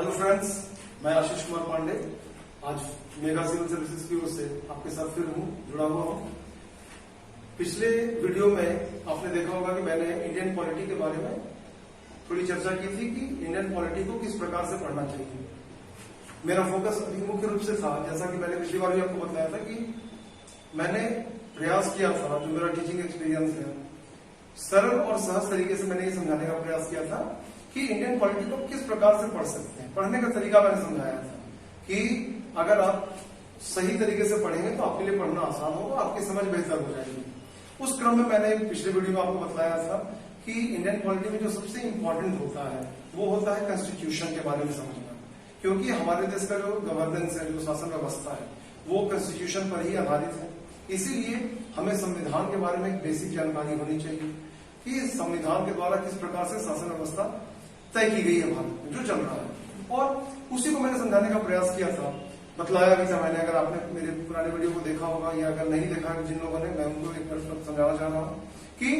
Hello friends, मैं आशीष कुमार पांडे आज mega civil services की ओर से आपके साथ फिर जुड़ा हुआ हूँ। पिछले वीडियो में आपने देखा होगा कि मैंने इंडियन पॉलिटी के बारे में थोड़ी चर्चा की थी कि इंडियन पॉलिटी को किस प्रकार से पढ़ना चाहिए। मेरा फोकस अभी मुख्य रूप से था, जैसा कि मैंने पिछली बार भी आपको बताया था, कि मैंने प्रयास किया था, जो मेरा टीचिंग एक्सपीरियंस है, सरल और सहज तरीके से मैंने ये समझाने का प्रयास किया था कि इंडियन पॉलिटी को किस प्रकार से पढ़ सकते हैं। पढ़ने का तरीका मैंने समझाया था कि अगर आप सही तरीके से पढ़ेंगे तो आपके लिए पढ़ना आसान होगा, आपकी समझ बेहतर हो जाएगी। उस क्रम में मैंने पिछले वीडियो में आपको बताया था कि इंडियन पॉलिटी में जो सबसे इंपॉर्टेंट होता है वो होता है कॉन्स्टिट्यूशन के बारे में समझना, क्योंकि हमारे देश का जो गवर्नेंस है, जो शासन व्यवस्था है, वो कॉन्स्टिट्यूशन पर ही आधारित है। इसीलिए हमें संविधान के बारे में एक बेसिक जानकारी होनी चाहिए कि संविधान के द्वारा किस प्रकार से शासन व्यवस्था तय की गई है भारत में, जो चल रहा है। और उसी को मैंने समझाने का प्रयास किया था, बतलाया भी था मैंने। अगर आपने मेरे पुराने वीडियो को देखा होगा या अगर नहीं देखा है जिन लोगों ने, मैं उनको एक बार समझाना चाह रहा हूं कि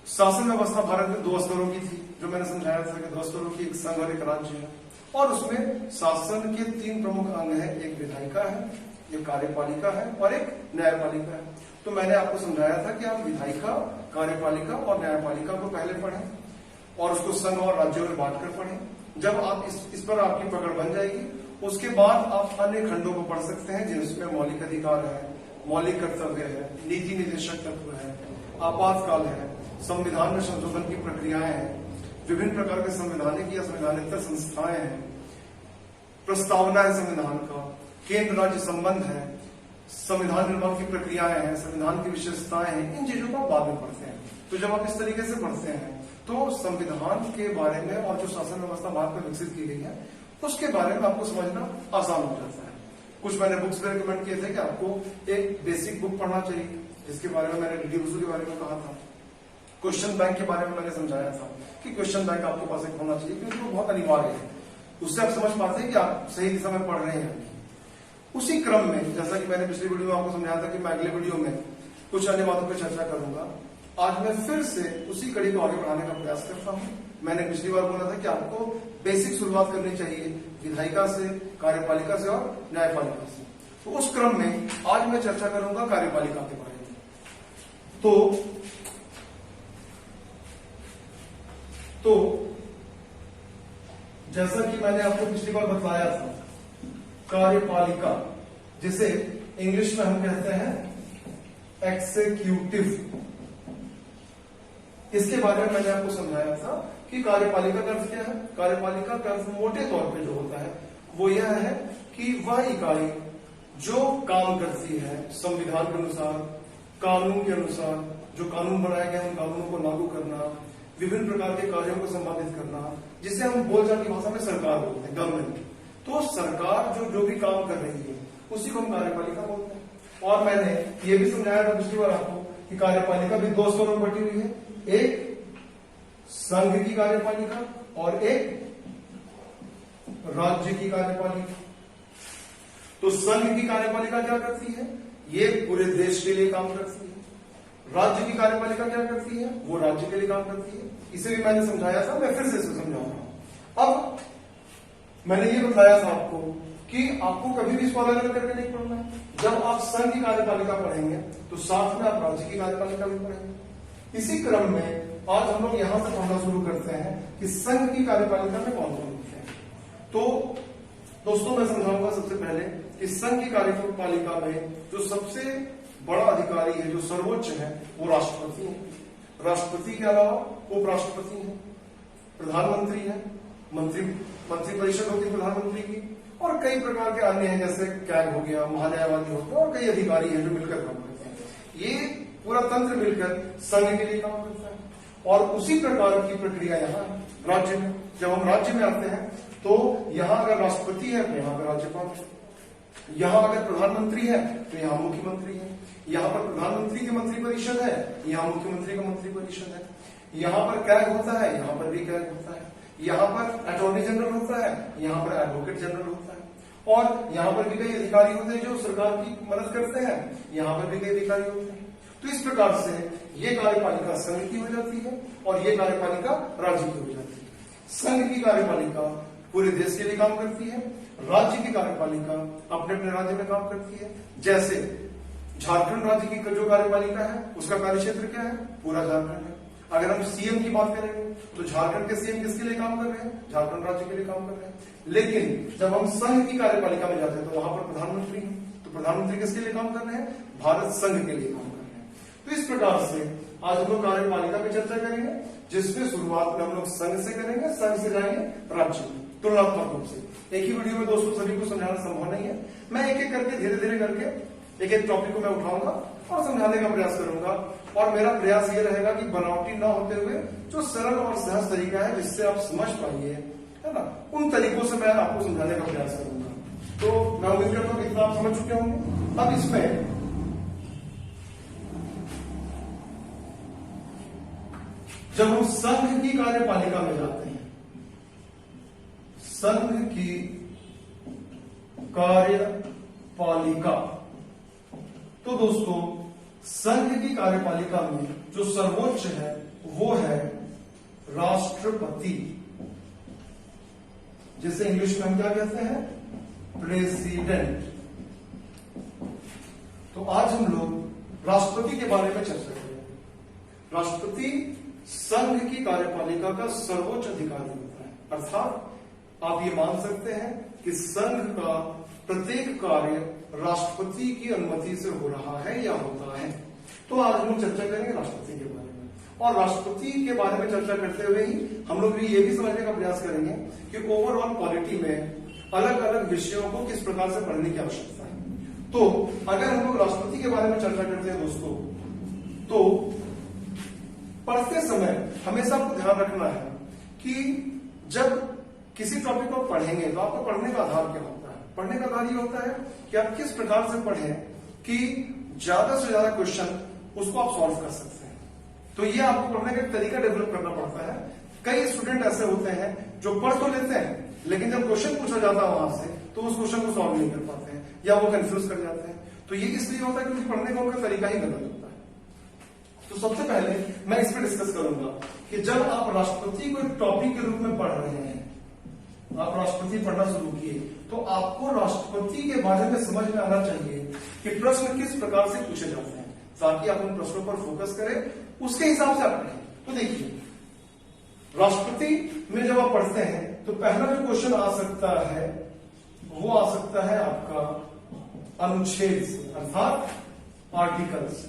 शासन व्यवस्था भारत में 2 स्तरों की थी, जो मैंने समझाया था कि 2 स्तरों की, एक संघ और एक राज्य है। और उसमें शासन के 3 प्रमुख अंग है, एक विधायिका है, एक कार्यपालिका है और एक न्यायपालिका है। तो मैंने आपको समझाया था कि आप विधायिका, कार्यपालिका और न्यायपालिका को पहले पढ़ें और उसको संघ और राज्यों में बांट कर पढ़ें। जब आप इस पर आपकी पकड़ बन जाएगी, उसके बाद आप अन्य खंडों को पढ़ सकते हैं जिसमें मौलिक अधिकार है, मौलिक कर्तव्य है, नीति निर्देशक तत्व है, आपातकाल है, संविधान में संशोधन की प्रक्रियाएं हैं, विभिन्न प्रकार के संवैधानिक या संवैधानिक संस्थाएं हैं, प्रस्तावना है संविधान का, केंद्र राज्य संबंध है, संविधान निर्माण की प्रक्रियाएं हैं, संविधान की विशेषताएं हैं। इन चीजों को आप बाद में पढ़ते हैं। तो जब आप इस तरीके से पढ़ते हैं तो संविधान के बारे में और जो शासन व्यवस्था भारत में विकसित की गई है उसके बारे में आपको समझना आसान हो जाता है। कुछ मैंने बुक्स में रिकमेंड किए थे कि आपको एक बेसिक बुक पढ़ना चाहिए, जिसके बारे में मैंने डी बसु के बारे में कहा था। क्वेश्चन बैंक के बारे में मैंने समझाया था कि क्वेश्चन बैंक आपके पास एक होना चाहिए, क्योंकि वो बहुत अनिवार्य है। उससे आप समझ पाते हैं कि आप सही दिशा में पढ़ रहे हैं। उसी क्रम में, जैसा कि मैंने पिछली वीडियो में आपको समझाया था कि मैं अगले वीडियो में कुछ अन्य बातों पर चर्चा करूंगा, आज मैं फिर से उसी कड़ी को आगे बढ़ाने का प्रयास करता हूं। मैंने पिछली बार बोला था कि आपको बेसिक शुरुआत करनी चाहिए विधायिका से, कार्यपालिका से और न्यायपालिका से। तो उस क्रम में आज मैं चर्चा करूंगा कार्यपालिका के बारे में। तो जैसा कि मैंने आपको पिछली बार बताया था, कार्यपालिका, जिसे इंग्लिश में हम कहते हैं एक्सेक्यूटिव, इसके बारे में मैंने आपको समझाया था कि कार्यपालिका का अर्थ क्या है। कार्यपालिका का अर्थ मोटे तौर पे जो होता है वो यह है कि वह इकाई जो काम करती है संविधान के अनुसार, कानून के अनुसार, जो कानून बनाए गए उन कानूनों को लागू करना, विभिन्न प्रकार के कार्यों को संपादित करना, जिसे हम बोलचाल की भाषा में सरकार बोलते हैं, गवर्नमेंट। तो सरकार जो भी काम कर रही है उसी को हम कार्यपालिका बोलते हैं। और मैंने ये भी समझाया था पिछली बार आपको कि कार्यपालिका भी 2 स्तरों में बटी हुई है, एक संघ की कार्यपालिका और एक राज्य की कार्यपालिका। तो संघ की कार्यपालिका क्या करती है, ये पूरे देश के लिए काम करती है। राज्य की कार्यपालिका क्या करती है, वो राज्य के लिए काम करती है। इसे भी मैंने समझाया था, मैं फिर से इसे समझा रहा हूं। अब मैंने ये बताया था आपको कि आपको कभी भी इसको अलग अलग करके नहीं पढ़ना है। जब आप संघ की कार्यपालिका पढ़ेंगे तो साथ में आप राज्य की कार्यपालिका भी पढ़ेंगे। इसी क्रम में आज हम लोग यहां से पढ़ना शुरू करते हैं कि संघ की कार्यपालिका में कौन कौन होते हैं। तो दोस्तों, मैं समझाऊंगा सबसे पहले कि संघ की कार्यपालिका में जो सबसे बड़ा अधिकारी है, जो सर्वोच्च है, वो राष्ट्रपति है। राष्ट्रपति के अलावा उपराष्ट्रपति है, प्रधानमंत्री है, मंत्रिपरिषद होती है प्रधानमंत्री की, और कई प्रकार के अन्य हैं, जैसे कैग हो गया, महान्यायवादी होते हैं, और कई अधिकारी हैं जो मिलकर काम करते हैं। ये पूरा तंत्र मिलकर संघ के लिए काम करता है। और उसी प्रकार की प्रक्रिया यहाँ राज्य में, जब हम राज्य में आते हैं तो यहाँ अगर राष्ट्रपति है तो यहाँ पर राज्यपाल है, यहाँ अगर प्रधानमंत्री है तो यहाँ मुख्यमंत्री है, यहाँ पर प्रधानमंत्री की मंत्रिपरिषद है, यहाँ मुख्यमंत्री का मंत्रिपरिषद है, यहाँ पर कैग होता है, यहाँ पर भी कैग होता है, यहाँ पर अटॉर्नी जनरल होता है, यहाँ पर एडवोकेट जनरल होता है, और यहाँ पर भी कई अधिकारी होते हैं जो सरकार की मदद करते हैं, यहाँ पर भी कई अधिकारी होते हैं। तो इस प्रकार से ये कार्यपालिका संघ की हो जाती है और ये कार्यपालिका राज्य की हो जाती है। संघ की कार्यपालिका पूरे देश के लिए काम करती है। राज्य की कार्यपालिका अपने अपने राज्य में काम करती है। जैसे झारखंड राज्य की जो कार्यपालिका है उसका कार्यक्षेत्र क्या है? पूरा झारखंड है। अगर हम सीएम की बात करेंगे तो झारखंड के सीएम किसके लिए काम कर रहे हैं? झारखंड राज्य के लिए काम कर रहे हैं। लेकिन जब हम संघ की कार्यपालिका में जाते हैं तो वहां पर प्रधानमंत्री हैं, तो प्रधानमंत्री किसके लिए काम कर रहे हैं? भारत संघ के लिए काम कर रहे हैं। तो इस प्रकार से आज हम लोग कार्यपालिका पे चर्चा करेंगे, जिसमें शुरुआत में हम लोग संघ से करेंगे, संघ से जाएंगे राज्य में, तुलनात्मक रूप से। एक ही वीडियो में दोस्तों सभी को समझाना संभव नहीं है। मैं एक एक करके धीरे धीरे करके एक एक टॉपिक को मैं उठाऊंगा और समझाने का प्रयास करूंगा। और मेरा प्रयास ये रहेगा कि बनावटी ना होते हुए जो सरल और सहज तरीका है जिससे आप समझ पाइए, है ना, उन तरीकों से मैं आपको समझाने का प्रयास करूंगा। तो मैं उम्मीद करता हूं कि इतना आप समझ चुके होंगे। अब इसमें जब हम संघ की कार्यपालिका में जाते हैं, संघ की कार्यपालिका, तो दोस्तों संघ की कार्यपालिका में जो सर्वोच्च है वो है राष्ट्रपति, जिसे इंग्लिश में हम क्या कहते हैं? प्रेसिडेंट। तो आज हम लोग राष्ट्रपति के बारे में चर्चा करेंगे। राष्ट्रपति संघ की कार्यपालिका का सर्वोच्च अधिकारी होता है, अर्थात आप ये मान सकते हैं कि संघ का प्रत्येक कार्य राष्ट्रपति की अनुमति से हो रहा है या होता है। तो आज हम लोग चर्चा करेंगे राष्ट्रपति के बारे में, और राष्ट्रपति के बारे में चर्चा करते हुए ही हम लोग ये भी समझने का प्रयास करेंगे कि ओवरऑल पॉलिटी में अलग अलग विषयों को किस प्रकार से पढ़ने की आवश्यकता है। तो अगर हम लोग राष्ट्रपति के बारे में चर्चा करते हैं दोस्तों, तो पढ़ते समय हमेशा आपको ध्यान रखना है कि जब किसी टॉपिक को पढ़ेंगे तो आपको पढ़ने का आधार क्या होता है? पढ़ने का आधार ये होता है कि आप किस प्रकार से पढ़ें कि ज्यादा से ज्यादा क्वेश्चन उसको आप सॉल्व कर सकते हैं। तो ये आपको पढ़ने का एक तरीका डेवलप करना पड़ता है। कई स्टूडेंट ऐसे होते हैं जो पढ़ तो लेते हैं, लेकिन जब क्वेश्चन पूछा जाता है वहां से तो उस क्वेश्चन को सॉल्व नहीं कर पाते हैं या वो कंफ्यूज कर जाते हैं। तो ये इसलिए होता है क्योंकि पढ़ने का उनका तरीका ही गलत होता है। तो सबसे पहले मैं इस पर डिस्कस करूंगा कि जब आप राष्ट्रपति को एक टॉपिक के रूप में पढ़ रहे हैं, आप राष्ट्रपति पढ़ना शुरू किए, तो आपको राष्ट्रपति के बारे में समझ में आना चाहिए कि प्रश्न किस प्रकार से पूछे जाते हैं, ताकि आप उन प्रश्नों पर फोकस करें, उसके हिसाब से आप पढ़ें। तो देखिए, राष्ट्रपति में जब आप पढ़ते हैं तो पहला जो क्वेश्चन आ सकता है वो आ सकता है आपका अनुच्छेद से, अर्थात आर्टिकल से,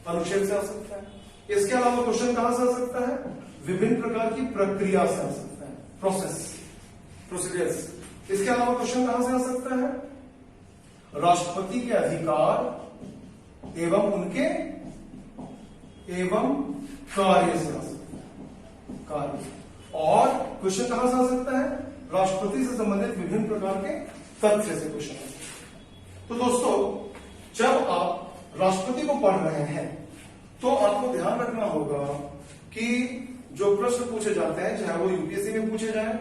अनुच्छेद से आ सकता है। इसके अलावा क्वेश्चन कहां से आ सकता है? विभिन्न प्रकार की प्रक्रिया से आ सकता है, प्रोसीजर्स। इसके अलावा क्वेश्चन कहां से आ सकता है? राष्ट्रपति के अधिकार एवं उनके कार्य से आ सकता है, कार्य। और क्वेश्चन कहां से आ सकता है? राष्ट्रपति से संबंधित विभिन्न प्रकार के तथ्य से क्वेश्चन आ सकता है। तो दोस्तों, जब आप राष्ट्रपति को पढ़ रहे हैं तो आपको ध्यान रखना होगा कि जो प्रश्न पूछे जाते हैं, चाहे वो यूपीएससी में पूछे जाए,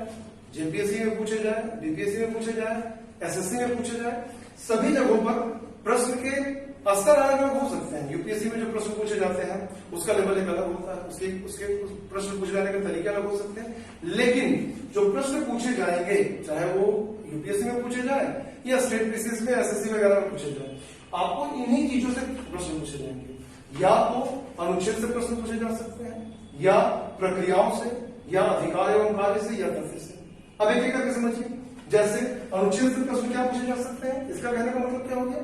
जेपीएससी में पूछे जाए, बीपीएससी में पूछे जाए, एसएससी में पूछे जाए, सभी जगहों पर प्रश्न के स्तर अलग अलग हो सकते हैं। यूपीएससी में जो प्रश्न पूछे जाते हैं उसका लेवल एक अलग होता है, उसके प्रश्न पूछे जाने के तरीके अलग हो सकते हैं। लेकिन जो प्रश्न पूछे जाएंगे, चाहे वो यूपीएससी में पूछे जाए या स्टेट पीसीएस में, एसएससी वगैरह में पूछे जाए, आपको इन्हीं चीजों से प्रश्न पूछे जाएंगे। या तो अनुच्छेद से प्रश्न पूछे जा सकते हैं, या प्रक्रियाओं से, या अधिकार एवं कार्य से, या तथ्य से। अब एक एक करके समझिए। जैसे अनुच्छेद से प्रश्न क्या पूछे जा सकते हैं, इसका कहने का मतलब क्या हो गया?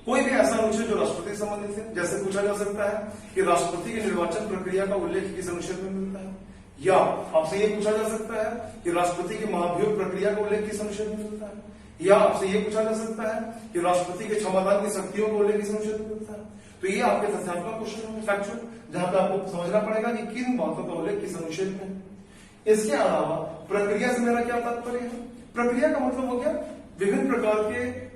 कोई भी ऐसा अनुच्छेद जो राष्ट्रपति से संबंधित है। जैसे पूछा जा सकता है कि राष्ट्रपति की निर्वाचन प्रक्रिया का उल्लेख किस अनुच्छेद में मिलता है, या आपसे ये पूछा जा सकता है कि राष्ट्रपति की महाभियोग प्रक्रिया का उल्लेख किस अनुच्छेद में मिलता है, या आपसे ये पूछा जा सकता है कि राष्ट्रपति के क्षमतान की शक्तियों को उल्लेख किस अनुच्छेद में मिलता है। तो ये आपके तथ्यात्मक क्वेश्चन होंगे, फैक्चुअल, जहां पे आपको समझना पड़ेगा कि किन बातों का उल्लेख किस अनुच्छेद में। इसके अलावा प्रक्रिया से मेरा क्या तात्पर्य है? प्रक्रिया का मतलब हो गया विभिन्न प्रकार के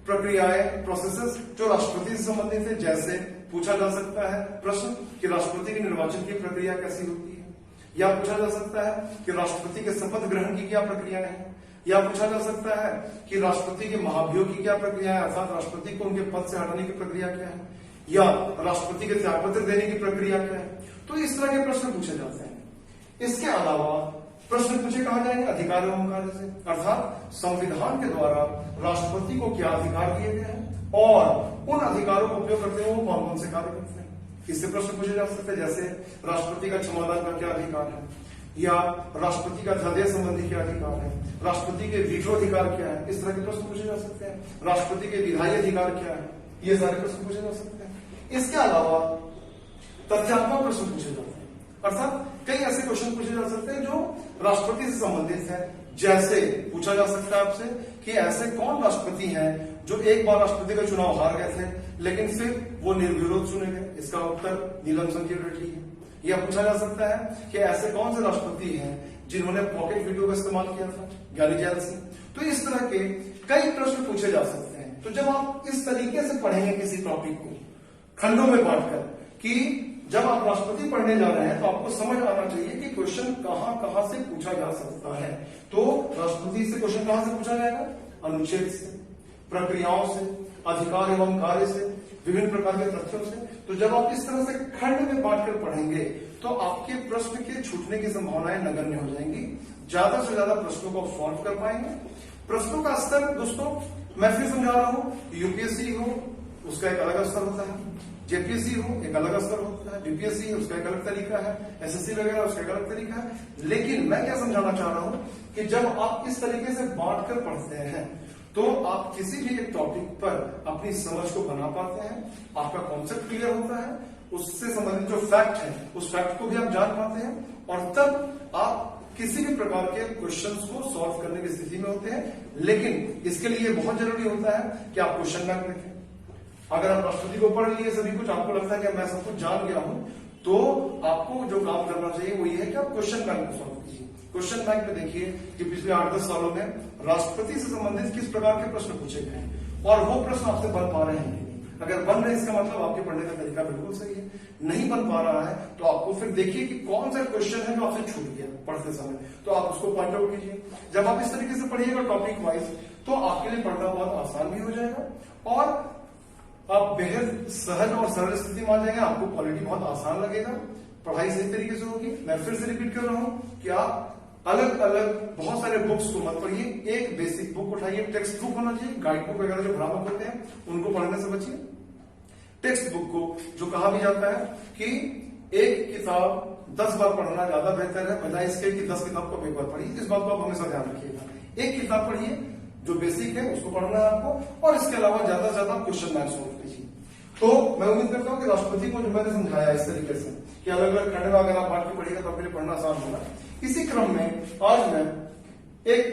प्रक्रियाएं, प्रोसेसेस जो राष्ट्रपति से संबंधित है। जैसे पूछा जा सकता है प्रश्न कि राष्ट्रपति की निर्वाचन की प्रक्रिया कैसी होती है, या पूछा जा सकता है कि राष्ट्रपति के शपथ ग्रहण की क्या प्रक्रियाएं हैं, या पूछा जा सकता है कि राष्ट्रपति के महाभियोग की क्या प्रक्रिया है, अर्थात राष्ट्रपति को उनके पद से हटाने की प्रक्रिया क्या है, या राष्ट्रपति के त्यागपत्र देने की प्रक्रिया क्या है। तो इस तरह के प्रश्न पूछे जाते हैं। इसके अलावा प्रश्न पूछे कहां जाएंगे? अधिकार एवं कार्य से, अर्थात संविधान के द्वारा राष्ट्रपति को क्या अधिकार दिए गए हैं और उन अधिकारों का उपयोग करते हुए वो कौन कौन से कार्य करते हैं। इससे प्रश्न पूछे जा सकते हैं, जैसे राष्ट्रपति का क्षमादान का क्या अधिकार है, या राष्ट्रपति का अध्यादेश संबंधी क्या अधिकार है, राष्ट्रपति के वीटो अधिकार क्या है, इस तरह के प्रश्न पूछे जा सकते हैं। राष्ट्रपति के विधायी अधिकार क्या है, ये सारे प्रश्न पूछे जा सकते हैं। इसके अलावा तथ्यात्मक प्रश्न पूछे जाते हैं, अर्थात कई ऐसे क्वेश्चन पूछे जा सकते हैं जो राष्ट्रपति से संबंधित है। जैसे पूछा जा सकता है आपसे कि ऐसे कौन राष्ट्रपति हैं जो एक बार राष्ट्रपति का चुनाव हार गए थे लेकिन फिर वो निर्विरोध चुने गए, इसका उत्तर नीलम संघी रेड्डी है। यह पूछा जा सकता है कि ऐसे कौन से राष्ट्रपति हैं जिन्होंने पॉकेट वीटो का इस्तेमाल किया था, ज्ञानी जैल सिंह। तो इस तरह के कई प्रश्न पूछे जा सकते हैं। तो जब आप इस तरीके से पढ़ेंगे किसी टॉपिक को खंडों में बांटकर, कि जब आप राष्ट्रपति पढ़ने जा रहे हैं तो आपको समझ आना चाहिए कि क्वेश्चन कहां कहां से पूछा जा सकता है। तो राष्ट्रपति से क्वेश्चन कहां से पूछा जाएगा? अनुच्छेद से, प्रक्रियाओं से, अधिकार एवं कार्य से, विभिन्न प्रकार के तथ्यों से। तो जब आप इस तरह से खंड में बांटकर पढ़ेंगे तो आपके प्रश्न के छूटने की संभावनाएं नगण्य हो जाएंगी। ज्यादा से ज्यादा प्रश्नों को सॉल्व कर पाएंगे। प्रश्नों का स्तर दोस्तों मैं फिर समझा रहा हूं, यूपीएससी हो उसका एक अलग स्तर होता है, जेपीएससी हो एक अलग स्तर होता है, बीपीएससी उसका एक अलग तरीका है, एसएससी वगैरह उसका एक अलग तरीका है। लेकिन मैं क्या समझाना चाह रहा हूं कि जब आप इस तरीके से बांटकर पढ़ते हैं तो आप किसी भी एक टॉपिक पर अपनी समझ को बना पाते हैं, आपका कॉन्सेप्ट क्लियर होता है, उससे संबंधित जो फैक्ट है उस फैक्ट को भी आप जान पाते हैं, और तब आप किसी भी प्रकार के क्वेश्चंस को सॉल्व करने की स्थिति में होते हैं। लेकिन इसके लिए बहुत जरूरी होता है कि आप क्वेश्चन बैंक देखें। अगर आप राष्ट्रपति को पढ़ लिए सभी कुछ, आपको लगता है कि मैं सब कुछ जान गया हूं, तो आपको जो काम करना चाहिए वो ये है कि आप क्वेश्चन बैंक को सॉल्व कीजिए। क्वेश्चन बैंक में देखिए कि पिछले 8-10 सालों में राष्ट्रपति से संबंधित किस प्रकार के प्रश्न पूछे गए हैं और वो प्रश्न आपसे बन पा रहे हैं कि नहीं। अगर बन रहे हैं इसका मतलब आपके पढ़ने का तरीका बिल्कुल सही है। नहीं बन पा रहा है तो आपको फिर देखिए कि कौन सा क्वेश्चन है जो आपसे छूट गया पढ़ते समय, तो आप उसको पॉइंट आउट कीजिए। जब आप इस तरीके से पढ़िएगा टॉपिक वाइज तो आपके लिए पढ़ना बहुत आसान भी हो जाएगा और आप बेहद सहज और सरल स्थिति में आ जाएंगे। आपको क्वालिटी बहुत आसान लगेगा, पढ़ाई सही तरीके से होगी। मैं फिर से रिपीट कर रहा हूं कि आप अलग अलग बहुत सारे बुक्स को मत पढ़िए, एक बेसिक बुक उठाइए। टेक्स्ट बुक होना चाहिए, गाइड बुक वगैरह जो भ्रामक होते हैं उनको पढ़ने से बचिए। टेक्स्ट बुक को जो कहा भी जाता है कि एक किताब 10 बार पढ़ना ज्यादा बेहतर है बजाय इसके कि 10 किताब को एक बार पढ़िए। इस बात को आप हमेशा ध्यान रखिएगा। एक किताब पढ़िए जो बेसिक है उसको पढ़ना है आपको, और इसके अलावा ज्यादा से ज्यादा क्वेश्चन बैंक सॉल्व कीजिए। तो मैं उम्मीद करता हूं कि राष्ट्रपति को जो मैंने समझाया इस तरीके से कि अलग अलग खंड में अगर आप बांट के पढ़िएगा तो आपके लिए पढ़ना आसान होगा। इसी क्रम में आज मैं एक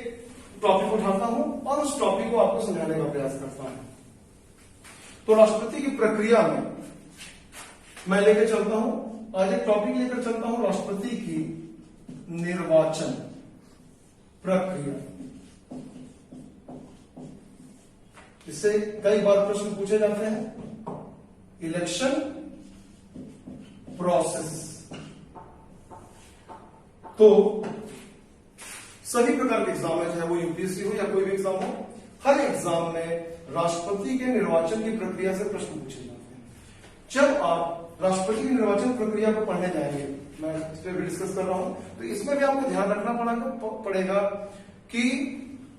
टॉपिक उठाता हूं और उस टॉपिक को आपको समझाने का प्रयास करता हूं। तो राष्ट्रपति की प्रक्रिया में मैं लेकर चलता हूं, आज एक टॉपिक लेकर चलता हूं, राष्ट्रपति की निर्वाचन प्रक्रिया। इससे कई बार प्रश्न पूछे जाते हैं। इलेक्शन प्रोसेस, तो सभी प्रकार के एग्जाम है, चाहे वो यूपीएससी हो या कोई भी एग्जाम हो, हर एग्जाम में राष्ट्रपति के निर्वाचन की प्रक्रिया से प्रश्न पूछे जाते हैं। जब आप राष्ट्रपति की निर्वाचन प्रक्रिया को पढ़ने जाएंगे, मैं इस पर भी डिस्कस कर रहा हूं, तो इसमें भी आपको ध्यान रखना पड़ेगा कि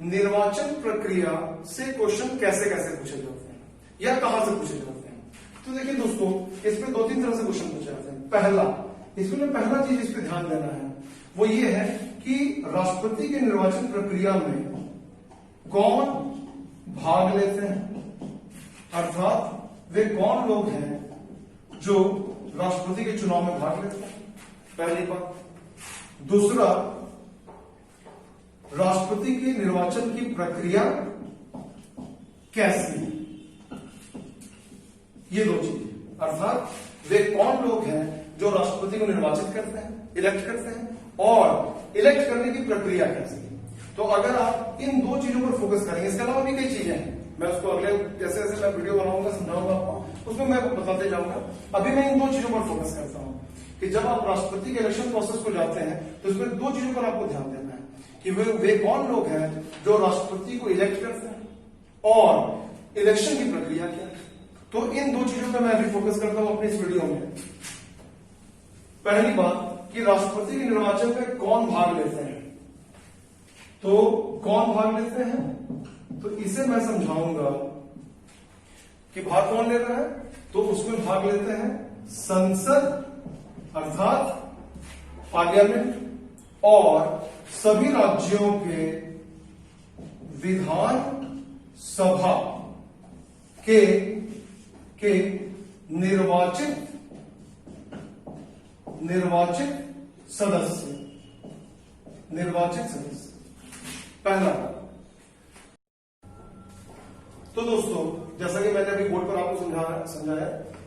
निर्वाचन प्रक्रिया से क्वेश्चन कैसे कैसे पूछे जाते हैं या कहां से पूछे जाते हैं। तो देखिए दोस्तों, इसमें 2-3 तरह से क्वेश्चन पूछे जाते हैं। पहला, इसमें पहला चीज इस पर ध्यान देना है वो ये है कि राष्ट्रपति के निर्वाचन प्रक्रिया में कौन भाग लेते हैं, अर्थात वे कौन लोग हैं जो राष्ट्रपति के चुनाव में भाग लेते हैं, पहली बात। दूसरा, राष्ट्रपति के निर्वाचन की प्रक्रिया कैसी, ये दो चीजें, अर्थात वे कौन लोग हैं जो राष्ट्रपति को निर्वाचित करते हैं, इलेक्ट करते हैं, और इलेक्ट करने की प्रक्रिया कैसी है। तो अगर आप इन दो चीजों पर फोकस करेंगे, इसके अलावा भी कई चीजें हैं, मैं उसको अगले जैसे जैसे मैं वीडियो बनाऊंगा समझाऊंगा आपको, उसमें मैं बताते जाऊंगा। अभी मैं इन दो चीजों पर फोकस करता हूं कि जब आप राष्ट्रपति के इलेक्शन प्रोसेस को जाते हैं तो इसमें दो चीजों पर आपको ध्यान देना है कि वे कौन लोग हैं जो राष्ट्रपति को इलेक्ट करते हैं और इलेक्शन की प्रक्रिया क्या है। तो इन दो चीजों पर मैं अभी फोकस करता हूं अपने इस वीडियो में। पहली बात, कि राष्ट्रपति के निर्वाचन में कौन भाग लेते हैं। तो कौन भाग लेते हैं, तो इसे मैं समझाऊंगा कि भाग कौन ले रहा है। तो उसमें भाग लेते हैं संसद अर्थात पार्लियामेंट और सभी राज्यों के विधान सभा के निर्वाचित सदस्य। पहला, तो दोस्तों जैसा कि मैंने अभी बोर्ड पर आपको समझाया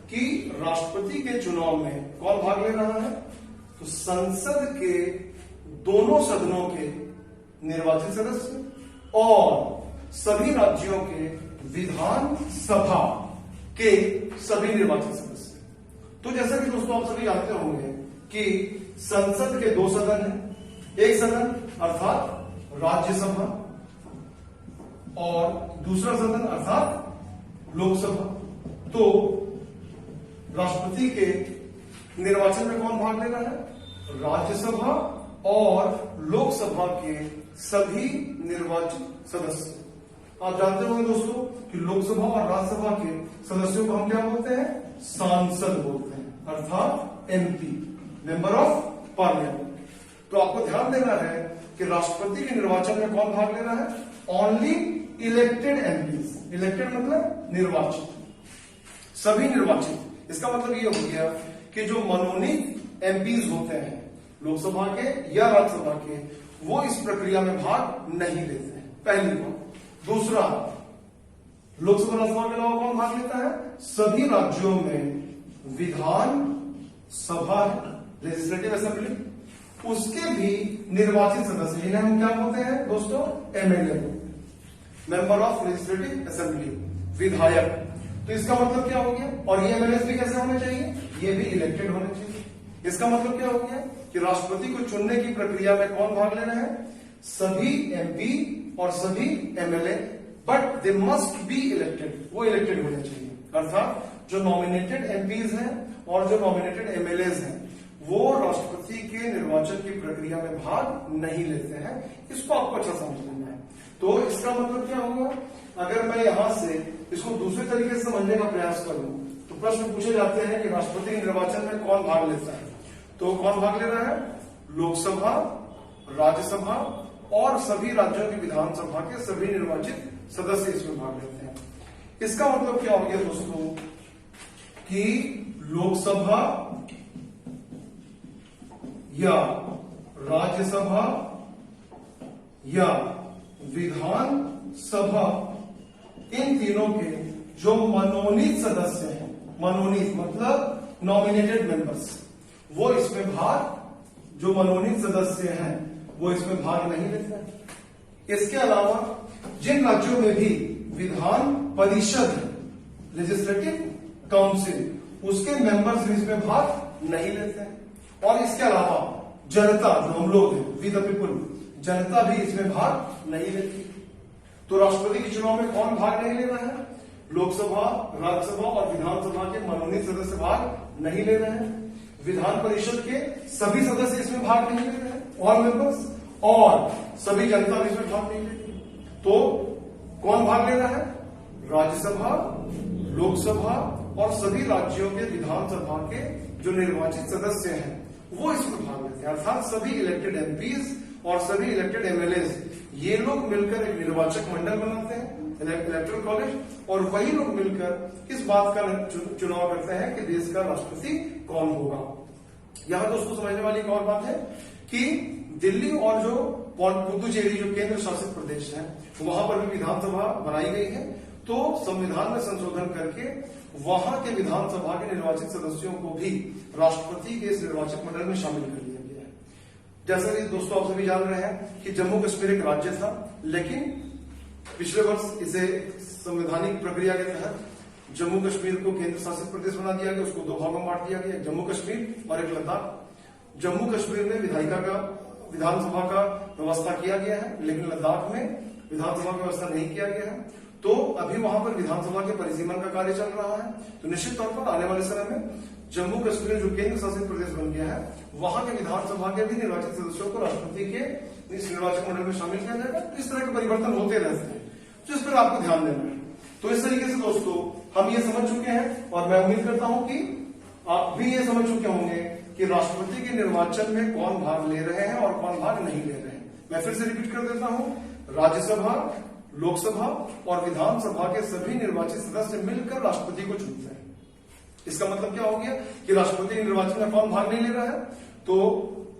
कि राष्ट्रपति के चुनाव में कौन भाग ले रहा है, तो संसद के दोनों सदनों के निर्वाचित सदस्य और सभी राज्यों के विधान सभा के सभी निर्वाचित सदस्य। तो जैसा कि दोस्तों आप सभी जानते होंगे कि संसद के दो सदन हैं, एक सदन अर्थात राज्यसभा और दूसरा सदन अर्थात लोकसभा। तो राष्ट्रपति के निर्वाचन में कौन भाग ले रहा है, राज्यसभा और लोकसभा के सभी निर्वाचित सदस्य। आप जानते होंगे दोस्तों कि लोकसभा और राज्यसभा के सदस्यों को हम क्या बोलते हैं, सांसद बोलते हैं अर्थात एमपी, मेंबर ऑफ पार्लियामेंट। तो आपको ध्यान देना है कि राष्ट्रपति के निर्वाचन में कौन भाग ले रहा है, ओनली इलेक्टेड एमपीज। इलेक्टेड मतलब निर्वाचित, सभी निर्वाचित। इसका मतलब ये हो गया कि जो मनोनीत एमपीज होते हैं लोकसभा के या राज्यसभा के, वो इस प्रक्रिया में भाग नहीं लेते हैं, पहली बात। दूसरा, लोकसभा राज्यसभा के अलावा कौन भाग लेता है, सभी राज्यों में विधान सभा लेजिस्लेटिव असेंबली, उसके भी निर्वाचित सदस्य, जिन्हें हम क्या बोलते हैं दोस्तों, MLA, member of legislative assembly, विधायक। तो इसका मतलब क्या हो गया, और ये एमएलए भी कैसे होने चाहिए, ये भी इलेक्टेड होने चाहिए। इसका मतलब क्या हो गया कि राष्ट्रपति को चुनने की प्रक्रिया में कौन भाग ले रहे हैं, सभी एमपी और सभी MLA, but they must be elected, वो इलेक्टेड होने चाहिए। अर्थात जो नॉमिनेटेड एमपीज हैं और जो नॉमिनेटेड एमएलएज हैं, वो राष्ट्रपति के निर्वाचन की प्रक्रिया में भाग नहीं लेते हैं। इसको आपको अच्छा समझ लेना है। तो इसका मतलब क्या होगा, अगर मैं यहां से इसको दूसरे तरीके से समझने का प्रयास करूं, तो प्रश्न पूछे जाते हैं कि राष्ट्रपति के निर्वाचन में कौन भाग लेता है। तो कौन भाग ले रहा है, लोकसभा, राज्यसभा और सभी राज्यों की विधानसभा के सभी निर्वाचित सदस्य इसमें भाग लेते हैं। इसका मतलब क्या हो गया दोस्तों कि लोकसभा या राज्यसभा या विधानसभा, इन तीनों के जो मनोनीत सदस्य हैं, मनोनीत मतलब नॉमिनेटेड मेंबर्स, वो इसमें भाग, जो मनोनीत सदस्य हैं वो इसमें भाग नहीं लेते हैं। इसके अलावा जिन राज्यों में भी विधान परिषद, लेजिस्लेटिव काउंसिल, उसके मेंबर्स भी इसमें भाग नहीं लेते हैं। और इसके अलावा जनता, जो हम लोग हैं, वी द पीपुल, जनता भी इसमें भाग नहीं लेती। तो राष्ट्रपति के चुनाव में कौन भाग नहीं ले रहा है, लोकसभा, राज्यसभा और विधानसभा के मनोनीत सदस्य भाग नहीं ले रहे हैं। विधान परिषद के सभी सदस्य इसमें भाग नहीं ले रहे हैं, ऑल मेंबर्स, और सभी जनता भी इसमें भाग नहीं ले रही। तो कौन भाग ले रहा है, राज्यसभा, लोकसभा और सभी राज्यों के विधानसभा के जो निर्वाचित सदस्य हैं वो इसमें भाग लेते हैं। अर्थात सभी इलेक्टेड एमपीज और सभी इलेक्टेड एमएलएज, ये लोग मिलकर एक निर्वाचक मंडल बनाते हैं, इलेक्टोरल कॉलेज, और वही लोग मिलकर इस बात का चुनाव करते हैं कि देश का राष्ट्रपति कौन होगा। यहां दोस्तों समझने वाली एक और बात है कि दिल्ली और जो पुदुचेरी, जो केंद्र शासित प्रदेश है, वहां पर भी विधानसभा बनाई गई है। तो संविधान में संशोधन करके वहां के विधानसभा के निर्वाचित सदस्यों को भी राष्ट्रपति के इस निर्वाचक मंडल में शामिल कर लिया गया है। जैसा कि दोस्तों आप सभी जान रहे हैं कि जम्मू कश्मीर एक राज्य था, लेकिन पिछले वर्ष इसे संवैधानिक प्रक्रिया के तहत जम्मू कश्मीर को केंद्र शासित प्रदेश बना दिया गया। उसको दो भागों में बांट दिया गया, जम्मू कश्मीर और एक लद्दाख। जम्मू कश्मीर में विधानसभा का व्यवस्था किया गया है, लेकिन लद्दाख में विधानसभा की व्यवस्था नहीं किया गया है। तो अभी वहां पर विधानसभा के परिसीमन का कार्य चल रहा है। तो निश्चित तौर पर आने वाले समय में जम्मू कश्मीर जो केंद्र शासित प्रदेश बन गया है, वहां के विधानसभा के भी निर्वाचित सदस्यों को राष्ट्रपति के निर्वाचक मंडल में शामिल किया जाएगा। तो इस तरह के परिवर्तन होते रहते हैं, तो इस पर आपको ध्यान देना है। तो इस तरीके से दोस्तों हम ये समझ चुके हैं, और मैं उम्मीद करता हूं कि आप भी ये समझ चुके होंगे कि राष्ट्रपति के निर्वाचन में कौन भाग ले रहे हैं और कौन भाग नहीं ले रहे हैं। मैं फिर से रिपीट कर देता हूं, राज्यसभा, लोकसभा और विधानसभा के सभी निर्वाचित सदस्य मिलकर राष्ट्रपति को चुनते हैं। इसका मतलब क्या हो गया कि राष्ट्रपति के निर्वाचन में कौन भाग नहीं ले रहा है, तो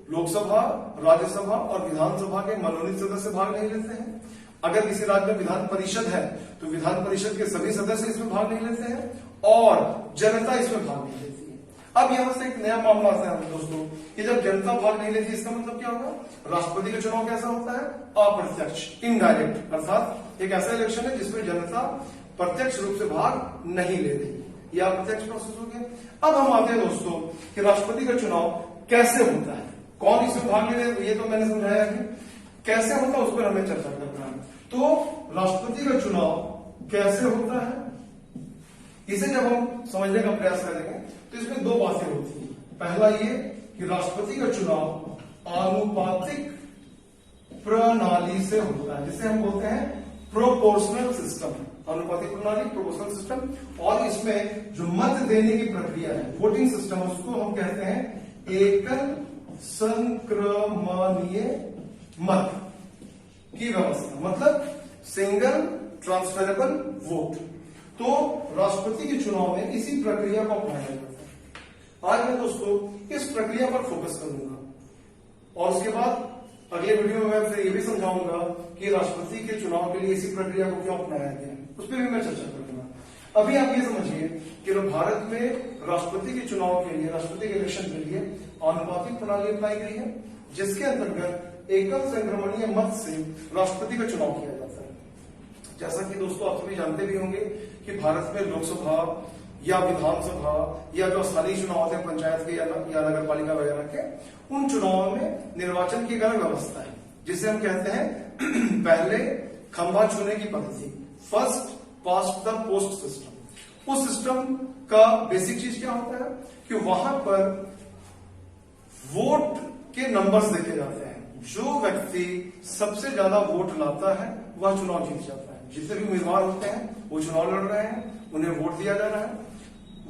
लोकसभा, राज्यसभा और विधानसभा के मनोनीत सदस्य भाग नहीं लेते हैं। अगर किसी राज्य में विधान परिषद है तो विधान परिषद के सभी सदस्य इसमें भाग नहीं लेते हैं और जनता इसमें भाग नहीं लेती है। अब यहां से एक नया मामला आता है दोस्तों कि जब जनता भाग नहीं लेती, इसका मतलब क्या होगा, राष्ट्रपति का चुनाव कैसा होता है, अप्रत्यक्ष, इनडायरेक्ट, अर्थात एक ऐसा इलेक्शन है जिसमें जनता प्रत्यक्ष रूप से भाग नहीं ले रही, यह अप्रत्यक्ष प्रोसेस हो गया। अब हम आते हैं दोस्तों कि राष्ट्रपति का चुनाव कैसे होता है, कौन इसमें भाग ले रहे हैं, ये तो मैंने समझाया कि कैसे होता है, उस पर हमें चर्चा करना है। तो राष्ट्रपति का चुनाव कैसे होता है, इसे जब हम समझने का प्रयास करेंगे तो इसमें दो बातें होती हैं। पहला ये कि राष्ट्रपति का चुनाव आनुपातिक प्रणाली से होता है, जिसे हम बोलते हैं प्रोपोर्शनल सिस्टम, अनुपातिक प्रणाली, प्रोपोर्शनल सिस्टम। और इसमें जो मत देने की प्रक्रिया है, वोटिंग सिस्टम, उसको हम कहते हैं एकल संक्रमणीय मत की व्यवस्था, मतलब सिंगल ट्रांसफरेबल वोट। तो राष्ट्रपति के चुनाव में इसी प्रक्रिया को अपनाया जाता है। आज मैं दोस्तों इस प्रक्रिया पर फोकस करूंगा और उसके बाद अगले वीडियो में मैं फिर ये भी समझाऊंगा कि राष्ट्रपति के चुनाव के लिए इसी प्रक्रिया को क्यों अपनाया गया, उस पर भी मैं चर्चा करूंगा। अभी आप ये समझिए कि भारत में राष्ट्रपति के चुनाव के लिए, राष्ट्रपति के इलेक्शन के लिए आनुपातिक प्रणाली अपनाई गई है, जिसके अंतर्गत एकल संक्रमणीय मत से राष्ट्रपति का चुनाव किया जाता है। जैसा कि दोस्तों आप सभी जानते भी होंगे कि भारत में लोकसभा या विधानसभा या जो स्थानीय चुनाव होते हैं पंचायत के या नगर पालिका वगैरह के, उन चुनावों में निर्वाचन की एक अलग व्यवस्था है, जिसे हम कहते हैं पहले खंभा छूने की पद्धति, first past the post system. उस सिस्टम का बेसिक चीज क्या होता है कि वहां पर वोट के नंबर्स देखे जाते हैं। जो व्यक्ति सबसे ज्यादा वोट लाता है वह चुनाव जीत जाता है। जितने भी उम्मीदवार होते हैं वो चुनाव लड़ रहे हैं, उन्हें वोट दिया जा रहा है।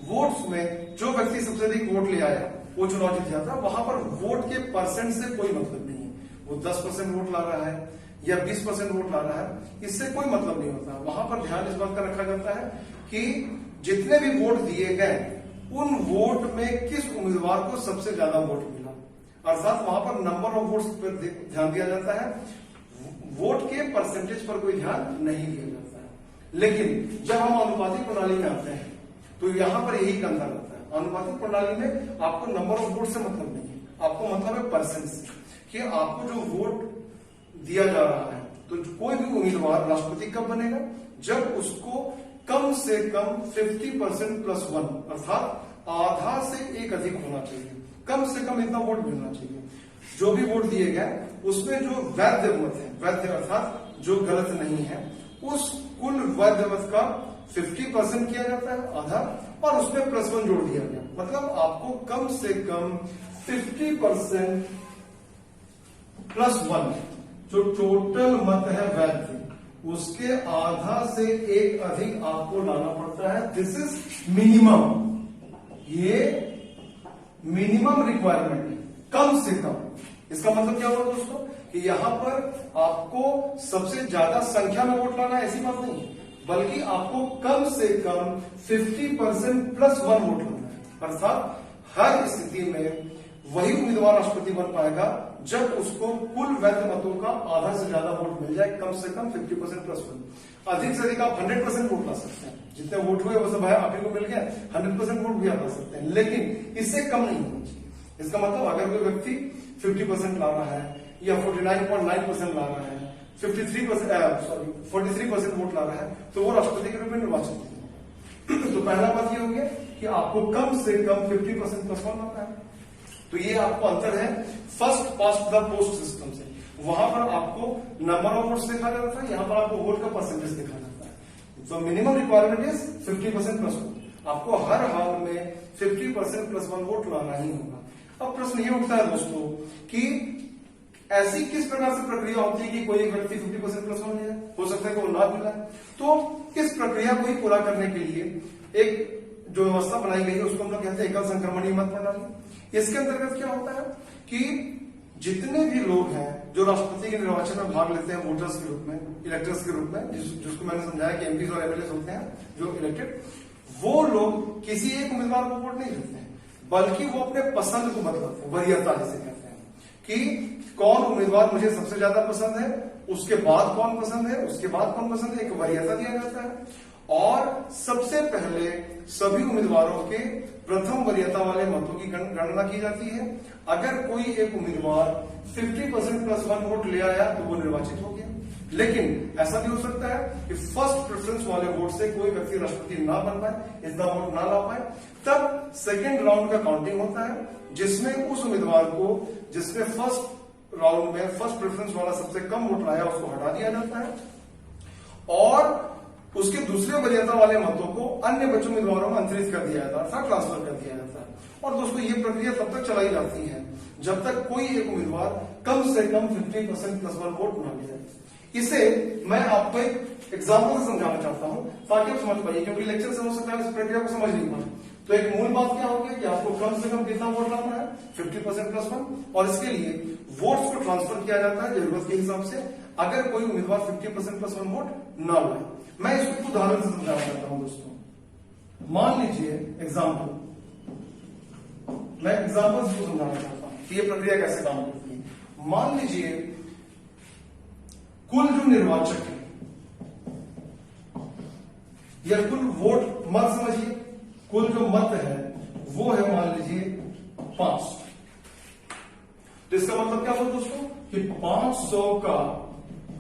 वोट्स में जो व्यक्ति सबसे अधिक वोट ले आया वो चुनाव जीत जाता है। वहां पर वोट के परसेंट से कोई मतलब नहीं है, वो 10% वोट ला रहा है या 20% वोट ला रहा है, इससे कोई मतलब नहीं होता। वहां पर ध्यान इस बात का रखा जाता है कि जितने भी वोट दिए गए उन वोट में किस उम्मीदवार को सबसे ज्यादा वोट मिला, अर्थात वहां पर नंबर ऑफ वोट्स पर ध्यान दिया जाता है, वोट के परसेंटेज पर कोई ध्यान नहीं दिया जाता है। लेकिन जब हम अनुपातिक प्रणाली में आते हैं तो यहां पर यही अंतर होता है। अनुपातिक प्रणाली में आपको नंबर ऑफ वोट से मतलब नहीं है, आपको मतलब है परसेंट से, कि आपको जो वोट दिया जा रहा है, तो कोई भी उम्मीदवार राष्ट्रपति कब बनेगा, जब उसको कम से कम 50% प्लस 1, अर्थात आधा से एक अधिक होना चाहिए, कम से कम इतना वोट मिलना चाहिए। जो भी वोट दिए गए उसमें जो वैध मत है, वैध अर्थात जो गलत नहीं है, उस कुल वैध मत का 50% किया जाता है, आधा, और उसमें प्लस 1 जोड़ दिया गया। मतलब आपको कम से कम 50% प्लस 1 जो टोटल मत है वैध, उसके आधा से एक अधिक आपको लाना पड़ता है। दिस इज मिनिमम, ये मिनिमम रिक्वायरमेंट है, कम से कम। इसका मतलब क्या होगा दोस्तों कि यहां पर आपको सबसे ज्यादा संख्या में वोट लाना है, ऐसी बात नहीं है, बल्कि आपको कम से कम 50% प्लस 1 वोट लाना है। अर्थात हर स्थिति में वही उम्मीदवार राष्ट्रपति बन पाएगा जब उसको कुल वैध मतों का आधा से ज्यादा वोट मिल जाए, कम से कम 50% प्लस 1। अधिक से अधिक आप 100% वोट ला सकते हैं, जितने वोट हुए वो सब आप ही को मिल गया, 100% वोट भी आप ला सकते हैं, लेकिन इससे कम नहीं होना चाहिए। इसका मतलब अगर कोई व्यक्ति 50% ला रहा है या 49.9% ला रहा है, 43% वोट ला रहा है, तो वो राष्ट्रपति के रूप में निर्वाचित होगा। तो पहला बात ये हो गया कि आपको कम से कम 50% प्लस 1 लाना है। तो ये आपको अंतर है first past the post system से। वहां पर आपको नंबर ऑफ वोट्स देखा जाता है, यहां पर आपको वोट का परसेंटेज देखा जाता है। तो मिनिमम रिक्वायरमेंट इज 50% प्लस 1। आपको हर हाल में 50% प्लस 1 वोट लाना ही होगा। अब प्रश्न ये उठता है दोस्तों कि ऐसी किस प्रकार से प्रक्रिया होती है कि कोई एक व्यक्ति 50% प्लस 1 ले, हो सकता है कि वो ना मिला। तो इस प्रक्रिया को ही पूरा करने के लिए एक जो व्यवस्था बनाई गई है उसको हम लोग कहते हैं एकल संक्रमणीय मत प्रणाली। इसके अंतर्गत क्या होता है कि जितने भी लोग हैं जो राष्ट्रपति के निर्वाचन में भाग लेते हैं वोटर्स के रूप में, इलेक्टर्स के रूप में, जिसको मैंने समझाया कि एमपी और एमएलए होते हैं जो इलेक्टेड, वो लोग किसी एक उम्मीदवार को वोट नहीं देते हैं, बल्कि वो अपने पसंद को बदलाते हैं, वरीयता जिसे कहते हैं कि कौन उम्मीदवार मुझे सबसे ज्यादा पसंद है, उसके बाद कौन पसंद है, उसके बाद कौन पसंद है, एक वरीयता दिया जाता है। और सबसे पहले सभी उम्मीदवारों के प्रथम वरीयता वाले मतों की गणना की जाती है। अगर कोई एक उम्मीदवार 50% प्लस 1 वोट ले आया तो वो निर्वाचित हो गया। लेकिन ऐसा भी हो सकता है कि फर्स्ट प्रेफरेंस वाले वोट से कोई व्यक्ति राष्ट्रपति ना बन पाए, इतना वोट ना ला पाए, तब सेकेंड राउंड का काउंटिंग होता है जिसमें उस उम्मीदवार को जिसने फर्स्ट राउंड में फर्स्ट प्रेफरेंस वाला सबसे कम वोट लाया उसको हटा दिया जाता है और उसके दूसरे वरीयता वाले मतों को अन्य बचे उम्मीदवारों में अंतरित कर दिया जाता है, अर्थात ट्रांसफर कर दिया जाता है। और दोस्तों ये प्रक्रिया तब तक चलाई जाती है जब तक कोई एक उम्मीदवार कम से कम 50% प्लस 1 वोट ना ले जाए। इसे मैं आपको एक एग्जाम्पल से समझाना चाहता हूं ताकि आप समझ पाइए, क्योंकि लेक्चर से हो सकता है इस प्रक्रिया को समझ नहीं पाए। तो एक मूल बात क्या होगी कि आपको कम से कम कितना वोट लाना है, 50% प्लस 1, और इसके लिए वोट्स को ट्रांसफर किया जाता है जरूरत के हिसाब से। अगर कोई उम्मीदवार 50% प्लस 1 वोट ना लाए, मैं इसको उदाहरण से समझाना चाहता हूं दोस्तों। मान लीजिए एग्जाम्पल, मैं एग्जाम्पल से समझाना चाहता हूं कि ये प्रक्रिया कैसे काम करती है। मान लीजिए कुल जो निर्वाचक है या कुल वोट मत समझिए, कुल जो मत है वो है मान लीजिए 5। तो इसका मतलब क्या हुआ दोस्तों कि 500 का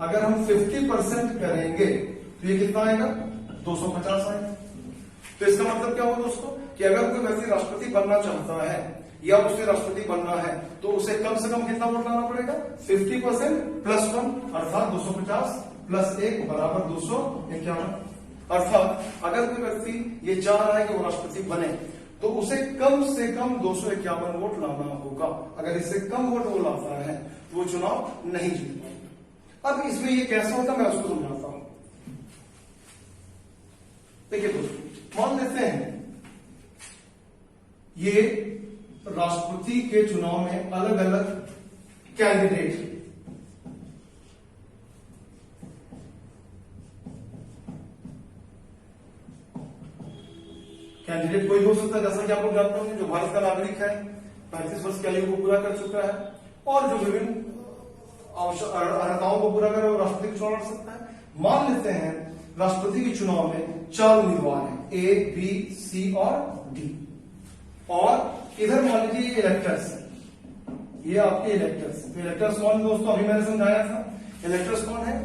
अगर हम 50% करेंगे तो ये कितना आएगा, 250 आएगा। तो इसका मतलब क्या हुआ दोस्तों कि अगर कोई व्यक्ति राष्ट्रपति बनना चाहता है या उसे राष्ट्रपति बनना है तो उसे कम से कम कितना वोट लाना पड़ेगा, 50% प्लस 1 अर्थात 250 प्लस 1 बराबर 251। अर्थात अगर कोई व्यक्ति ये चाह रहा है कि वो राष्ट्रपति बने तो उसे कम से कम 251 वोट लाना होगा। अगर इससे कम वोट वो लाता है तो वो चुनाव नहीं जीत पाएगा। अब इसमें ये कैसे होता है मैं उसको समझाता हूं। देखिए दोस्तों, मान लेते हैं ये राष्ट्रपति के चुनाव में अलग अलग कैंडिडेट, कैंडिडेट कोई हो सकता है जैसा कि आप लोग जानते होंगे जो भारत का नागरिक है, 35 वर्ष की आयु को पूरा कर चुका है और जो विभिन्न अर्हताओं को पूरा कर राष्ट्रपति का चुनाव लड़ सकता है। मान लेते हैं राष्ट्रपति के चुनाव में 4 उम्मीदवार हैं, ए, बी, सी और डी। और इधर मान लीजिए इलेक्टर्स है, ये आपके इलेक्टर्स हैं। तो इलेक्टर्स कौन दोस्तों, अभी मैंने समझाया था। इलेक्टर्स कौन है,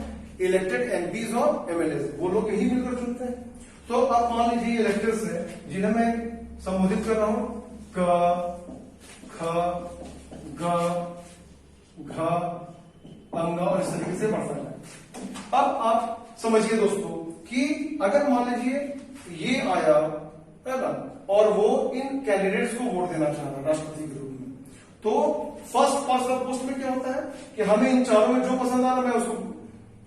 इलेक्टेड एमपीज और एमएलए, वो लोग यही मिलकर चुनते हैं। तो अब मान लीजिए इलेक्टर्स है जिन्हें मैं संबोधित कर रहा हूं, क, ख, ग, घ, अंग और इस तरीके से बढ़ता है। अब आप समझिए दोस्तों कि अगर मान लीजिए ये आया है ना और वो इन कैंडिडेट्स को वोट देना चाह रहा है राष्ट्रपति के रूप में, तो फर्स्ट पास्ट द पोस्ट में क्या होता है कि हमें इन चारों में जो पसंद आ रहा है मैं उसको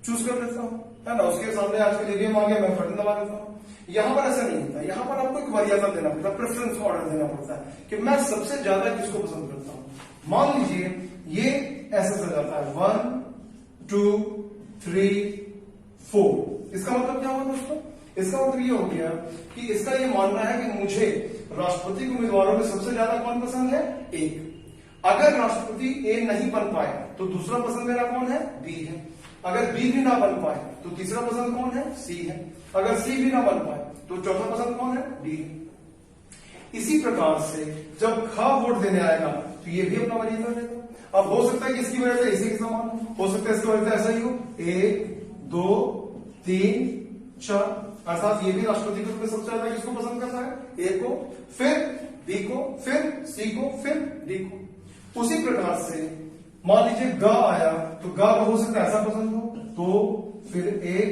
चूज कर देता हूं, है ना। उसके सामने आजकल ईवीएम आ गया, मैं बटन दबा देता हूं। यहां पर ऐसा नहीं होता, यहां पर आपको एक वरीयता देना पड़ता है, प्रेफरेंस ऑर्डर देना पड़ता है कि मैं सबसे ज्यादा किसको पसंद करता हूं। मान लीजिए ये ऐसे चल जाता है 1 2 3 4। इसका मतलब क्या हुआ दोस्तों, इसका मतलब ये हो गया कि इसका ये मानना है कि मुझे राष्ट्रपति के उम्मीदवारों में सबसे ज्यादा कौन पसंद है, एक। अगर राष्ट्रपति ए नहीं बन पाए तो दूसरा पसंद मेरा कौन है, बी है। अगर बी भी ना बन पाए तो तीसरा पसंद कौन है, सी है। अगर सी भी ना बन पाए तो चौथा पसंद कौन है, डी है। इसी प्रकार से जब ख वोट देने आएगा तो ये भी अपना वरीयता देगा। अब हो सकता है कि इसकी वजह से इसी के समान हो सकता है, इसकी वजह से ऐसा ही हो, 1 2 3 4, अर्थात ये भी राष्ट्रपति के रूप में सबसे ज्यादा किसको पसंद करता है, ए को, फिर बी को, फिर सी को, फिर डी को। उसी प्रकार से मान लीजिए ग आया तो ग हो सकता है ऐसा पसंद हो, 2 फिर 1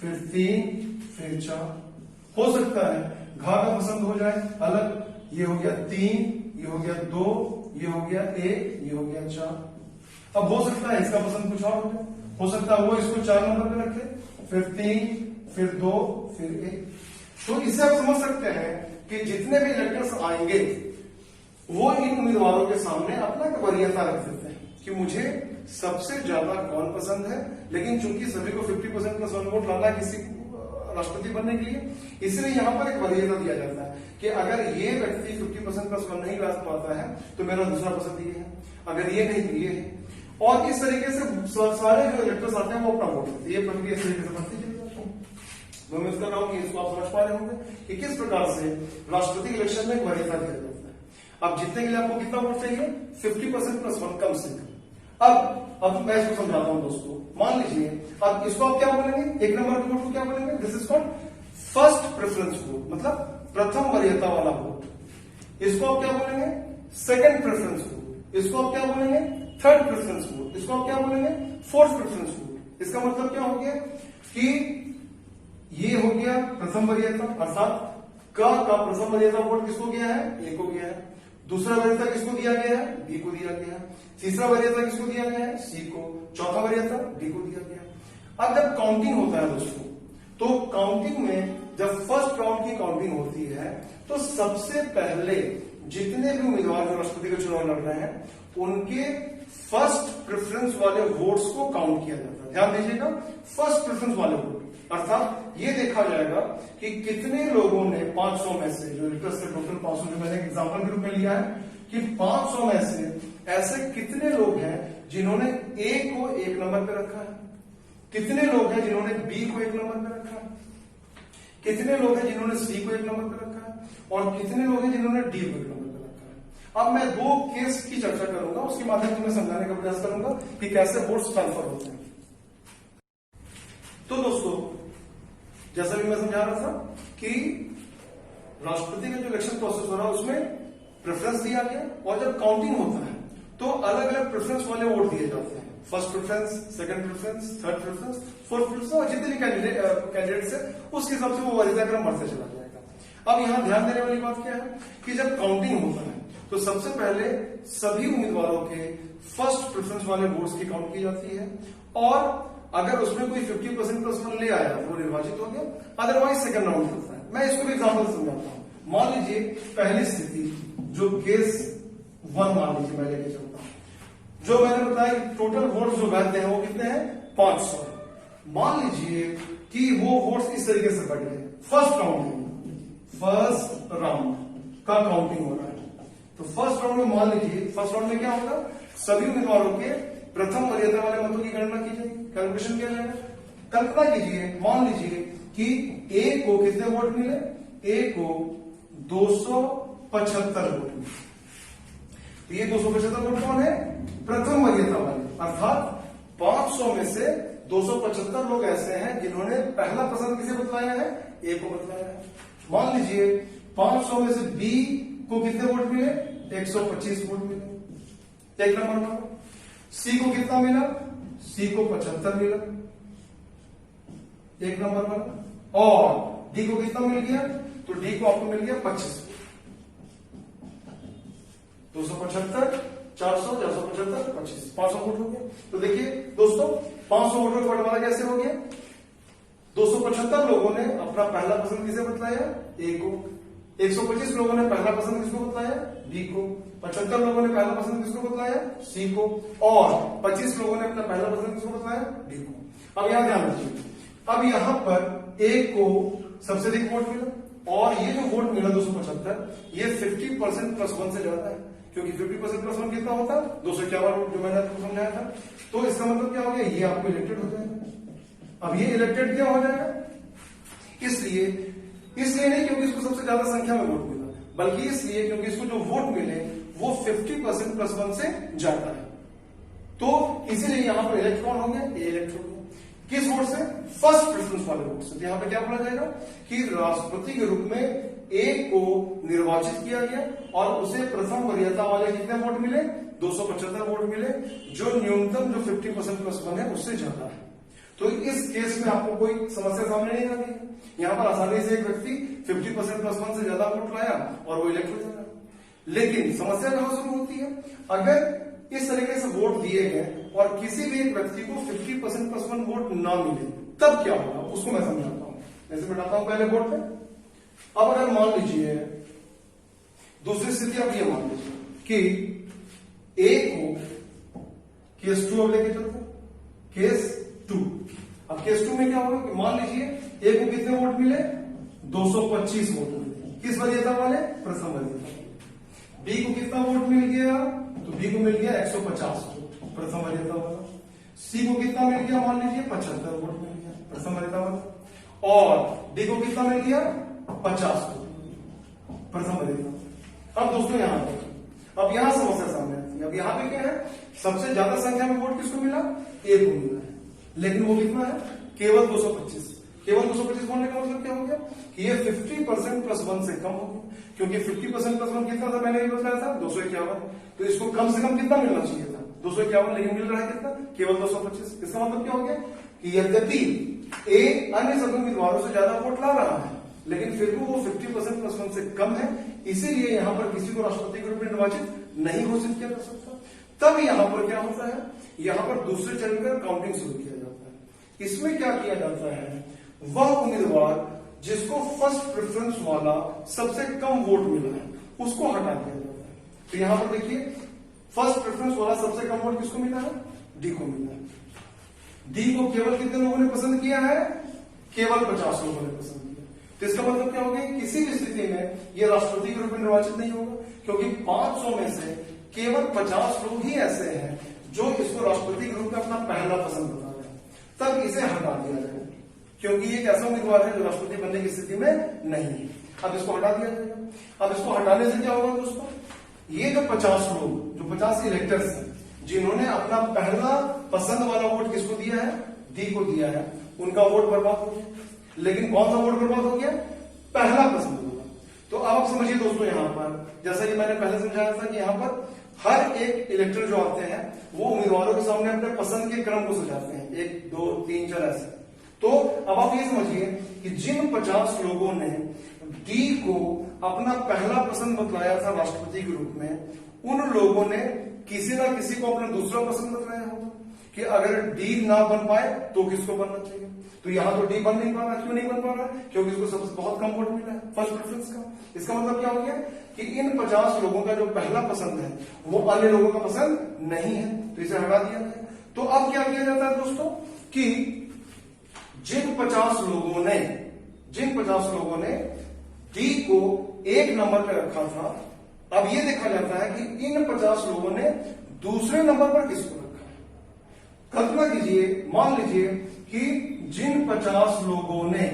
फिर 3 फिर 4। हो सकता है घा का पसंद हो जाए अलग, ये हो गया 3, ये हो गया 2, ये हो गया 1, ये हो गया 4। अब हो सकता है इसका पसंद कुछ और हो जाए, हो सकता है वो इसको 4 नंबर पे रखे, फिर 3, फिर 2, फिर 1। तो इससे आप समझ सकते हैं कि जितने भी इलेक्टर्स आएंगे वो इन उम्मीदवारों के सामने अपना एक वरीयता रख देते हैं कि मुझे सबसे ज्यादा कौन पसंद है। लेकिन चूंकि सभी को 50% प्लस 1 वोट लाना किसी राष्ट्रपति बनने के लिए, इसलिए यहां पर एक वरीयता दिया जाता है कि अगर ये व्यक्ति 50% प्लस 1 नहीं ला पाता है तो मेरा दूसरा पसंद ये है, अगर ये नहीं तो ये है। और इस तरीके से सारे जो इलेक्टर्स आते हैं वो अपना वोट देते हैं। ये प्रक्रिया इस तरीके से बनती है। मैं उम्मीद कर रहा हूं कि इसको आप समझ पा रहे होंगे कि किस प्रकार से राष्ट्रपति इलेक्शन में वरीयता दिया जाता है। अब जीतने के लिए आपको कितना वोट चाहिए? 50% प्लस 1 कम से कम। अब मैं इसको समझाता हूं दोस्तों। मान लीजिए अब इसको आप क्या बोलेंगे? एक नंबर के वोट को क्या बोलेंगे? This is called first preference vote, मतलब प्रथम वरीयता वाला वोट। इसको आप क्या बोलेंगे? Second preference vote. इसको आप क्या बोलेंगे? Third preference vote. इसको आप क्या बोलेंगे? Fourth preference vote. इसका मतलब क्या हो गया कि ये हो गया प्रथम वरीयता, अर्थात का प्रथम वरीयता वोट किसको गया है? ए को गया है। दूसरा वरीयता किसको दिया गया है? बी को दिया गया है। तीसरा वरीयता किसको दिया गया है? सी को। चौथा वरीयता डी को दिया गया। अब जब काउंटिंग होता है दोस्तों, तो काउंटिंग में जब फर्स्ट राउंड की काउंटिंग होती है तो सबसे पहले जितने भी उम्मीदवार जो राष्ट्रपति का चुनाव लड़ रहे हैं उनके फर्स्ट प्रेफरेंस वाले वोट्स को काउंट किया जाता है। ध्यान दीजिएगा, फर्स्ट प्रेफरेंस वाले वोट, अर्थात ये देखा जाएगा कि कितने लोगों ने 500 में से, जो इलेक्टर्स के टोटल 500 जो मैंने एग्जाम्पल के रूप में लिया है, कि 500 में से ऐसे कितने लोग हैं जिन्होंने ए को 1 नंबर पे रखा है, कितने लोग हैं जिन्होंने बी को 1 नंबर पे रखा है, कितने लोग हैं जिन्होंने सी को 1 नंबर पे रखा है, और कितने लोग हैं जिन्होंने डी को 1 नंबर पे रखा है। अब मैं 2 केस की चर्चा करूंगा, उसके माध्यम से मैं समझाने का प्रयास करूंगा कि कैसे वोट्स ट्रांसफर होते हैं। तो दोस्तों, जैसा भी मैं समझा रहा था कि राष्ट्रपति का जो इलेक्शन प्रोसेस हो रहा है उसमें प्रेफरेंस दिया गया, और जब काउंटिंग होता है तो अलग अलग प्रेफरेंस वाले वोट दिए जाते हैं। First preference, second preference, third preference, fourth preference, और जितने भी कैंडिडेट्स है उसके हिसाब से वो वरीयता क्रम बढ़ते चला जाएगा। अब यहां ध्यान देने वाली बात क्या है कि जब काउंटिंग होता है तो सबसे पहले सभी उम्मीदवारों के फर्स्ट प्रेफरेंस वाले वोट्स की काउंट की जाती है, और अगर उसमें कोई 50% प्लस 1 ले आया तो वो निर्वाचित हो गया, अदरवाइज सेकंड राउंड चलता है। मैं इसको भी एग्जांपल समझाता हूं। मान लीजिए पहली स्थिति जो केस 1 मान लीजिए मैं लेके चलता हूं, जो मैंने बताया टोटल वोट्स जो वैध हैं वो कितने हैं? 500। मान लीजिए कि वो वोट्स इस तरीके से बढ़ गए। फर्स्ट राउंड का काउंटिंग हो रहा है, तो फर्स्ट राउंड में मान लीजिए, फर्स्ट राउंड में क्या होगा? सभी उम्मीदवारों के प्रथम वरीयता वाले मतों की गणना की जाएगी, कैलकुलेशन किया जाएगा। कल्पना कीजिए, मान लीजिए कि ए को कितने वोट मिले? ए को 275 वोट मिले। तो ये 275 वोट कौन है? प्रथम वरीयता वाले, अर्थात 500 में से 275 लोग ऐसे हैं जिन्होंने पहला पसंद किसे बतलाया है? ए को बतलाया है। मान लीजिए 500 में से बी को कितने वोट मिले? 125 वोट मिले, 1 नंबर पर। सी को कितना मिला? सी को 75 मिला, 1 नंबर पर। और डी को कितना मिल गया? तो डी को आपको मिल गया 25। 275, 400, 475, 25, 500 वोट हो गया। तो देखिए दोस्तों, 500 वोटों का बंटवारा कैसे हो गया? 275 लोगों ने अपना पहला पसंद किसे बतलाया? ए को। 125 लोगों ने पहला पसंद किसको बतलाया? बी को। 75 लोगों ने पहला पसंद किसको बतलाया? सी को। और 25 लोगों ने अपना पहला पसंद किसको बतलाया? डी को। अब यहां ध्यान रखिए, अब यहां पर ए को सबसे अधिक वोट मिला, और ये जो वोट मिला 275, ये 50% प्लस 1 से ज्यादा है, क्योंकि 50% प्लस 1 कितना होता है? 251 वोट, जो मैंने आपको समझाया था। तो इसका मतलब क्या हो गया? ये आपको इलेक्टेड हो जाएगा। अब ये इलेक्टेड क्या हो जाएगा? इसलिए नहीं क्योंकि इसको सबसे ज्यादा संख्या में वोट मिला, बल्कि इसलिए क्योंकि इसको जो वोट मिले वो 50% प्लस 1 से ज्यादा है। तो इसीलिए यहां पर इलेक्ट कौन हो गया? ए इलेक्ट हो गया। किस वोट से? फर्स्ट प्रेफरेंस वाले वोट से। यहां पे क्या बोला जाएगा कि राष्ट्रपति के रूप में ए को निर्वाचित किया गया, और उसे प्रथम वरीयता वाले कितने वोट मिले? 275 वोट मिले, जो न्यूनतम जो 50% प्लस 1 है उससे ज्यादा है। तो इस केस में आपको कोई समस्या सामने नहीं आती है। यहाँ पर आसानी से एक व्यक्ति 50% प्लस 1 से ज्यादा वोट लाया और वो इलेक्ट हो जाएगा। लेकिन समस्या कहां शुरू होती है, अगर इस तरीके से वोट दिए गए और किसी भी एक व्यक्ति को 50% प्लस 1 वोट ना मिले, तब क्या होगा उसको मैं समझाता हूं। जैसे बताता हूं पहले वोट पे। अब अगर मान लीजिए दूसरी स्थिति आप ये मान लीजिए कि ए को केस 2 अब लेके चलते केस 2। अब केस 2 में क्या होगा कि मान लीजिए ए को कितने वोट मिले, 225 वोट मिले, किस वरीयता वाले, प्रथम वरीयता। बी को कितना वोट मिल गया, तो बी को मिल गया 150 वोट, प्रथम वरीयता वाला। सी को कितना मिल गया, मान लीजिए 75 वोट मिल गया, प्रथम वरीयता वाला। और डी को कितना मिल गया, 50 वोट, प्रथम वरीयता। अब दोस्तों यहां पर अब यहां समस्या सामने आती है। अब यहां पे क्या है, सबसे ज्यादा संख्या में वोट किसको मिला, ए को मिला है, लेकिन वो कितना है, केवल 225। केवल 225 होने का मतलब क्या हो गया कि ये 50% प्लस 1 से कम हो गया, क्योंकि 50% प्लस 1 कितना था, मैंने ये बताया था 251। तो इसको कम से कम कितना मिलना चाहिए था, 251, लेकिन मिल रहा है कितना, केवल 225। इसका मतलब क्या हो गया कि यद्यपि ए अन्य सभी उम्मीदवारों से ज्यादा वोट ला रहा है, लेकिन फिर भी वो 50% प्लस 1 से कम है, इसीलिए यहां पर किसी को राष्ट्रपति के रूप में निर्वाचित नहीं घोषित किया जा सकता। तब यहां पर क्या होता है, यहां पर दूसरे चरण का काउंटिंग शुरू किया जाता है। इसमें क्या किया जाता है, वह उम्मीदवार जिसको फर्स्ट प्रेफरेंस वाला सबसे कम वोट मिला है उसको हटा दिया जाता है। तो यहां पर देखिए फर्स्ट प्रेफरेंस वाला सबसे कम वोट किसको मिला है, डी को मिला है। डी को केवल कितने लोगों ने पसंद किया है, केवल 50 लोगों ने पसंद किया। तो इसका मतलब क्या होगा, किसी भी स्थिति में यह राष्ट्रपति के रूप में निर्वाचित नहीं होगा, क्योंकि 500 में से केवल 50 लोग ही ऐसे हैं जो इसको राष्ट्रपति के रूप में अपना पहला पसंद बता रहे हैं। तब इसे हटा दिया जाए, क्योंकि ये एक ऐसा उम्मीदवार है जो राष्ट्रपति बनने की स्थिति में नहीं है। अब इसको हटा दिया जाएगा। अब इसको हटाने से क्या होगा दोस्तों, ये जो 50 लोग, जो 50 इलेक्टर्स हैं जिन्होंने अपना पहला पसंद वाला वोट किसको दिया है, डी को दिया है, उनका वोट बर्बाद हो गया। लेकिन कौन सा वोट बर्बाद हो गया, पहला पसंद होगा। तो अब आप समझिए दोस्तों, यहां पर जैसा कि मैंने पहले समझाया था कि यहां पर हर एक इलेक्टर जो आते हैं वो उम्मीदवारों के सामने अपने पसंद के क्रम को सजाते हैं, 1 2 3 4 ऐसे। तो अब आप ये समझिए कि जिन 50 लोगों ने डी को अपना पहला पसंद बतलाया था राष्ट्रपति के रूप में, उन लोगों ने किसी ना किसी को अपना दूसरा पसंद बतलाया होगा कि अगर डी ना बन पाए तो किसको बनना चाहिए। तो यहां तो डी बन नहीं पा रहा, क्यों नहीं बन पा रहा, क्योंकि इसको सबसे बहुत कम वोट मिला है फर्स्ट प्रेफरेंस का। इसका मतलब क्या हो गया कि इन 50 लोगों का जो पहला पसंद है वो अन्य लोगों का पसंद नहीं है, तो इसे हटा दिया गया। तो अब क्या किया जाता है दोस्तों कि जिन 50 लोगों ने डी को 1 नंबर पर रखा था, अब ये देखा जाता है कि इन 50 लोगों ने दूसरे नंबर पर किसको रखा है। कल्पना कीजिए, मान लीजिए कि जिन 50 लोगों ने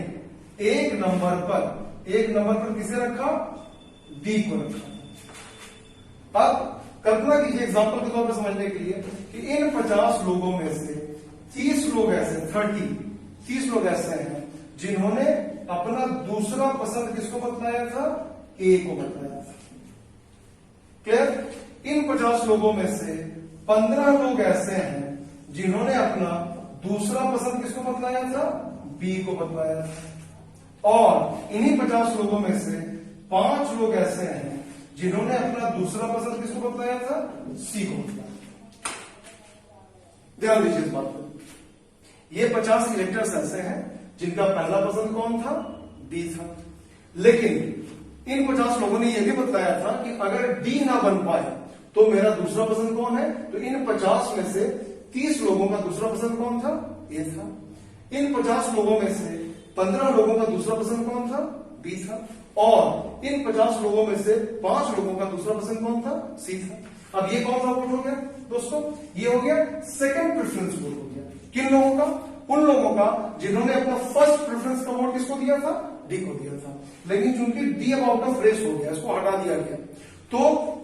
1 नंबर पर किसे रखा, डी को रखा। अब कल्पना कीजिए एग्जांपल के तौर पर समझने के लिए कि इन 50 लोगों में से 30 लोग ऐसे हैं जिन्होंने अपना दूसरा पसंद किसको बतलाया था, ए को बतलाया था। क्लियर। इन 50 लोगों में से 15 लोग ऐसे हैं जिन्होंने अपना दूसरा पसंद किसको बतलाया था, बी को बतलाया था। और इन्हीं 50 लोगों में से 5 लोग ऐसे हैं जिन्होंने अपना दूसरा पसंद किसको बतलाया था, सी को बतलाया। ध्यान दीजिए इस बात पर। ये 50 इलेक्टर्स ऐसे हैं जिनका पहला पसंद कौन था, डी था। लेकिन इन 50 लोगों ने यह भी बताया था कि अगर डी ना बन पाए तो मेरा दूसरा पसंद कौन है। तो इन 50 में से 30 लोगों का दूसरा पसंद कौन था, ए था। इन 50 लोगों में से 15 लोगों का दूसरा पसंद कौन था, बी था। और इन 50 लोगों में से 5 लोगों का दूसरा पसंद कौन था, सी था। अब ये कौन सा वोट हो गया दोस्तों, ये हो गया सेकंड प्रेफरेंस वोट हो गया। किन लोगों का, उन लोगों का जिन्होंने अपना फर्स्ट प्रेफरेंस का वोट किसको दिया था, डी को दिया था। लेकिन चूंकि डी अब आउट ऑफ रेस हो गया, इसको हटा दिया गया, तो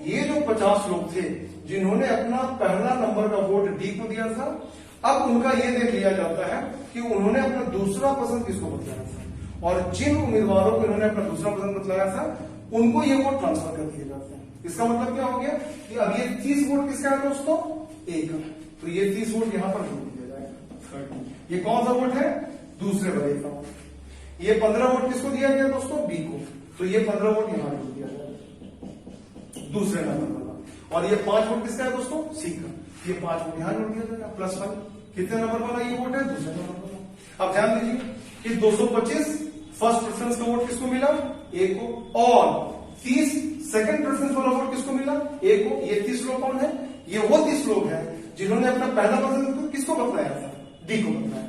ये जो 50 लोग थे जिन्होंने अपना पहला नंबर का वोट डी को दिया था, अब उनका यह देख लिया जाता है कि उन्होंने अपना दूसरा पसंद किसको बतलाया था। और जिन उम्मीदवारों को इन्होंने अपना दूसरा पसंद बतलाया था उनको ये वोट ट्रांसफर कर दिए जाते हैं। इसका मतलब क्या हो गया कि अब ये 30 वोट किसका है दोस्तों, ए का। तो ये 30 वोट यहां पर जोड़ दिया जाएगा। 30। ये कौन सा वोट है? दूसरे वाले का। ये 15 वोट किसको दिया गया दोस्तों? बी को। तो ये 15 वोट यहां जोड़ दिया गया दूसरे नंबर वाला। और ये 5 वोट किसका है दोस्तों? सी का। ये 5 वोट यहां जोड़ दिया जाएगा +1। कितने नंबर वाला ये वोट है? दूसरे नंबर वाला। अब ध्यान दीजिए कि 225 फर्स्ट प्रेफरेंस का वोट किसको मिला? ए को। और 30 सेकंड प्रेफरेंस वाला वोट किसको मिला? ए को। ये 30 लोग कौन है? ये वो 30 लोग हैं जिन्होंने अपना पहला पसंद किसको बतलाया था? डी को बतलाया था।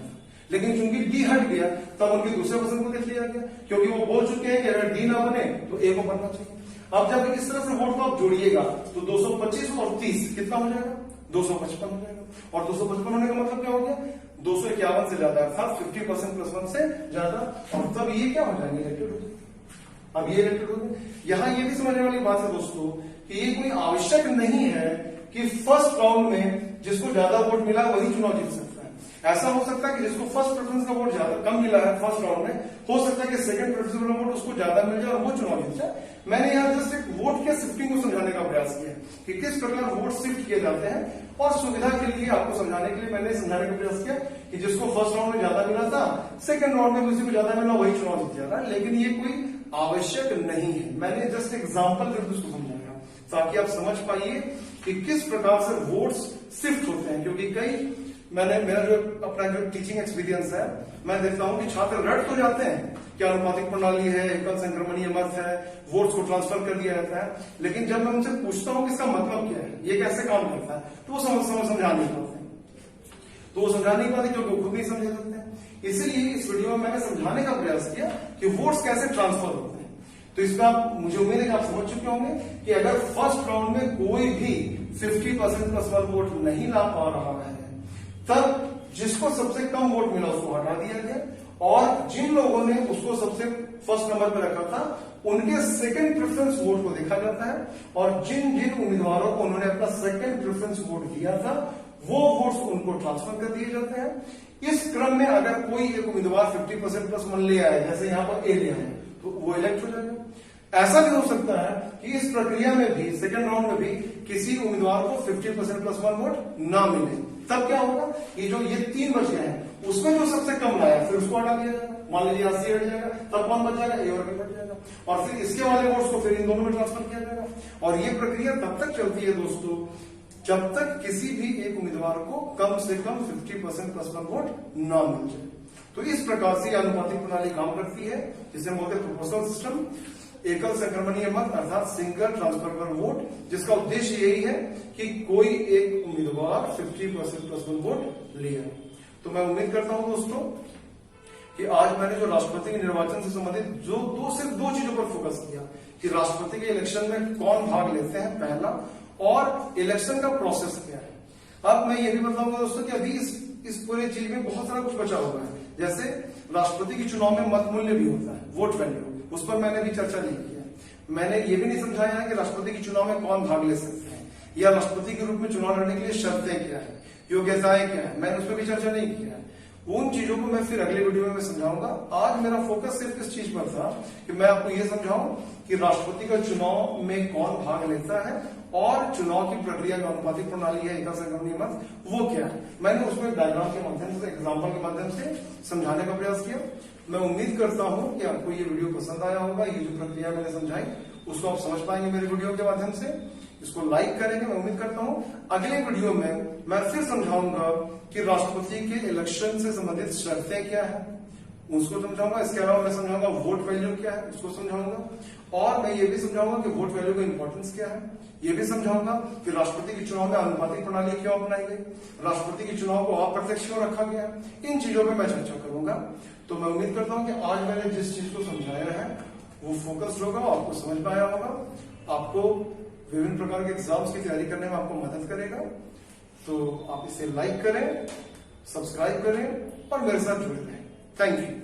लेकिन चूंकि डी हट गया तब उनकी दूसरे पसंद को देख लिया गया, क्योंकि वो बोल चुके हैं कि अगर डी ना बने तो ए को बनना चाहिए। अब जब इस तरह से वोट को आप जोड़िएगा तो 225 और 30 कितना हो जाएगा? 255 हो जाएगा। और 255 होने का मतलब क्या हो गया? 251 से ज्यादा, अर्थात 50% +1 से ज्यादा। और तब ये क्या हो जाएंगे? इलेक्टेड हो जाएंगे। अब ये इलेक्टेड हो गए। यहां ये भी समझने वाली बात है दोस्तों कि ये कोई आवश्यक नहीं है कि फर्स्ट राउंड में जिसको ज्यादा वोट मिला वही चुनाव जीत सकता है। ऐसा हो सकता है कि जिसको फर्स्ट प्रेफरेंस का वोट ज्यादा कम मिला है फर्स्ट राउंड में, हो सकता है कि सेकंड प्रेफरेंस का वोट उसको ज्यादा मिल जाए और वो चुनाव जीत जाए। मैंने यहाँ जस्ट एक वोट के शिफ्टिंग को समझाने का प्रयास किया कि किस प्रकार वोट शिफ्ट किए जाते हैं, और सुविधा के लिए आपको समझाने के लिए मैंने समझाने का प्रयास किया कि जिसको फर्स्ट राउंड में ज्यादा मिला था सेकंड राउंड में किसी को ज्यादा मिला वही चुनाव जीत जाता है। लेकिन ये कोई आवश्यक नहीं है। मैंने जस्ट एग्जाम्पल देकर उसको समझाया ताकि आप समझ पाइए कि किस प्रकार से वोट्स शिफ्ट होते हैं। क्योंकि मेरा जो अपना जो टीचिंग एक्सपीरियंस है, मैं देखता हूं कि छात्र रट तो जाते हैं कि अनुपातिक प्रणाली है, एकल संक्रमणीय मत है, वोट्स को ट्रांसफर कर दिया जाता है, लेकिन जब मैं उनसे पूछता हूं कि इसका मतलब क्या है, ये कैसे काम करता है, तो वो समझा नहीं पाते। तो वो समझा नहीं पाते क्योंकि वो खुद नहीं समझ सकते हैं। इसीलिए इस वीडियो में मैंने समझाने का प्रयास किया कि वोट्स कैसे ट्रांसफर होते हैं। तो इसमें आप, मुझे उम्मीद है कि आप समझ चुके होंगे कि अगर फर्स्ट राउंड में कोई भी 50% +1 वोट नहीं ला पा रहा है, तब जिसको सबसे कम वोट मिला उसको हटा दिया गया, और जिन लोगों ने उसको सबसे फर्स्ट नंबर पर रखा था उनके सेकंड प्रेफरेंस वोट को देखा जाता है, और जिन जिन उम्मीदवारों को उन्होंने अपना सेकंड प्रेफरेंस वोट दिया था वो वोट्स उनको ट्रांसफर कर दिए जाते हैं। इस क्रम में अगर कोई एक उम्मीदवार 50% +1 ले आए, जैसे यहां पर ए ले आए, तो वो इलेक्ट हो जाएगा। ऐसा भी हो सकता है कि इस प्रक्रिया में भी, सेकंड राउंड में भी, किसी उम्मीदवार को 50% +1 वोट ना मिले, तब क्या होगा? ये 3 बच गए हैं, उसमें जो सबसे कम लाया फिर उसको हटा दिया जाएगा। मान लीजिए 80 हट जाएगा, तब कौन बच जाएगा? ए और बी बच जाएगा, और फिर इसके वाले वोट्स को फिर इन दोनों में ट्रांसफर किया जाएगा। और ये प्रक्रिया तब तक चलती है दोस्तों जब तक किसी भी एक उम्मीदवार को कम से कम 50% +1 वोट ना मिल जाए। तो इस प्रकार से अनुपातिक प्रणाली काम करती है, जिसे हम बोलते हैं प्रोपोर्शनल सिस्टम, एकल संक्रमणीय मत अर्थात सिंगल ट्रांसफर पर वोट, जिसका उद्देश्य यही है कि कोई एक उम्मीदवार 50% +1 वोट ले आए। तो मैं उम्मीद करता हूं दोस्तों कि आज मैंने जो राष्ट्रपति के निर्वाचन से संबंधित सिर्फ दो चीजों पर फोकस किया कि राष्ट्रपति के इलेक्शन में कौन भाग लेते हैं पहला, और इलेक्शन का प्रोसेस क्या है। अब मैं ये भी बताऊंगा दोस्तों कि अभी इस पूरे चीज में बहुत सारा कुछ बचा हुआ है। जैसे राष्ट्रपति के चुनाव में मत मूल्य भी होता है, वोट वैल्यू, उस पर मैंने भी चर्चा नहीं की है। मैंने ये भी नहीं समझाया है कि राष्ट्रपति के चुनाव में कौन भाग ले सकते हैं, या राष्ट्रपति के रूप में चुनाव लड़ने के लिए शर्तें क्या है, योग्यताएं क्या है, मैंने उस पर भी चर्चा नहीं की है। उन चीजों को मैं फिर अगले वीडियो में समझाऊंगा। आज मेरा फोकस सिर्फ इस चीज पर था कि मैं आपको ये समझाऊं कि राष्ट्रपति का चुनाव में कौन भाग लेता है और चुनाव की प्रक्रिया जो अनुपातिक प्रणाली है, एकल संक्रमणीय मत, वो क्या है। मैंने उसमें डायग्राम के माध्यम से, एग्जाम्पल के माध्यम से समझाने का प्रयास किया। मैं उम्मीद करता हूं कि आपको ये वीडियो पसंद आया होगा। ये जो प्रक्रिया मैंने समझाई उसको आप समझ पाएंगे मेरे वीडियो के माध्यम से। इसको लाइक करेंगे, मैं उम्मीद करता हूं। अगले वीडियो में मैं फिर समझाऊंगा कि राष्ट्रपति के इलेक्शन से संबंधित शर्तें क्या है, उसको समझाऊंगा। इसके अलावा मैं समझाऊंगा वोट वैल्यू क्या है, उसको समझाऊंगा। और मैं ये भी समझाऊंगा कि वोट वैल्यू का इंपॉर्टेंस क्या है। ये भी समझाऊंगा कि राष्ट्रपति के चुनाव में अनुपातिक प्रणाली क्यों अपनाई गई, राष्ट्रपति के चुनाव को अप्रत्यक्ष क्यों रखा गया। इन चीजों पर मैं चर्चा करूंगा। तो मैं उम्मीद करता हूं कि आज मैंने जिस चीज को समझाया है वो फोकस्ड होगा, आपको समझ में आया होगा, आपको विभिन्न प्रकार के एग्जाम्स की तैयारी करने में आपको मदद करेगा। तो आप इसे लाइक करें, सब्सक्राइब करें और मेरे साथ जुड़े रहें। Thank you.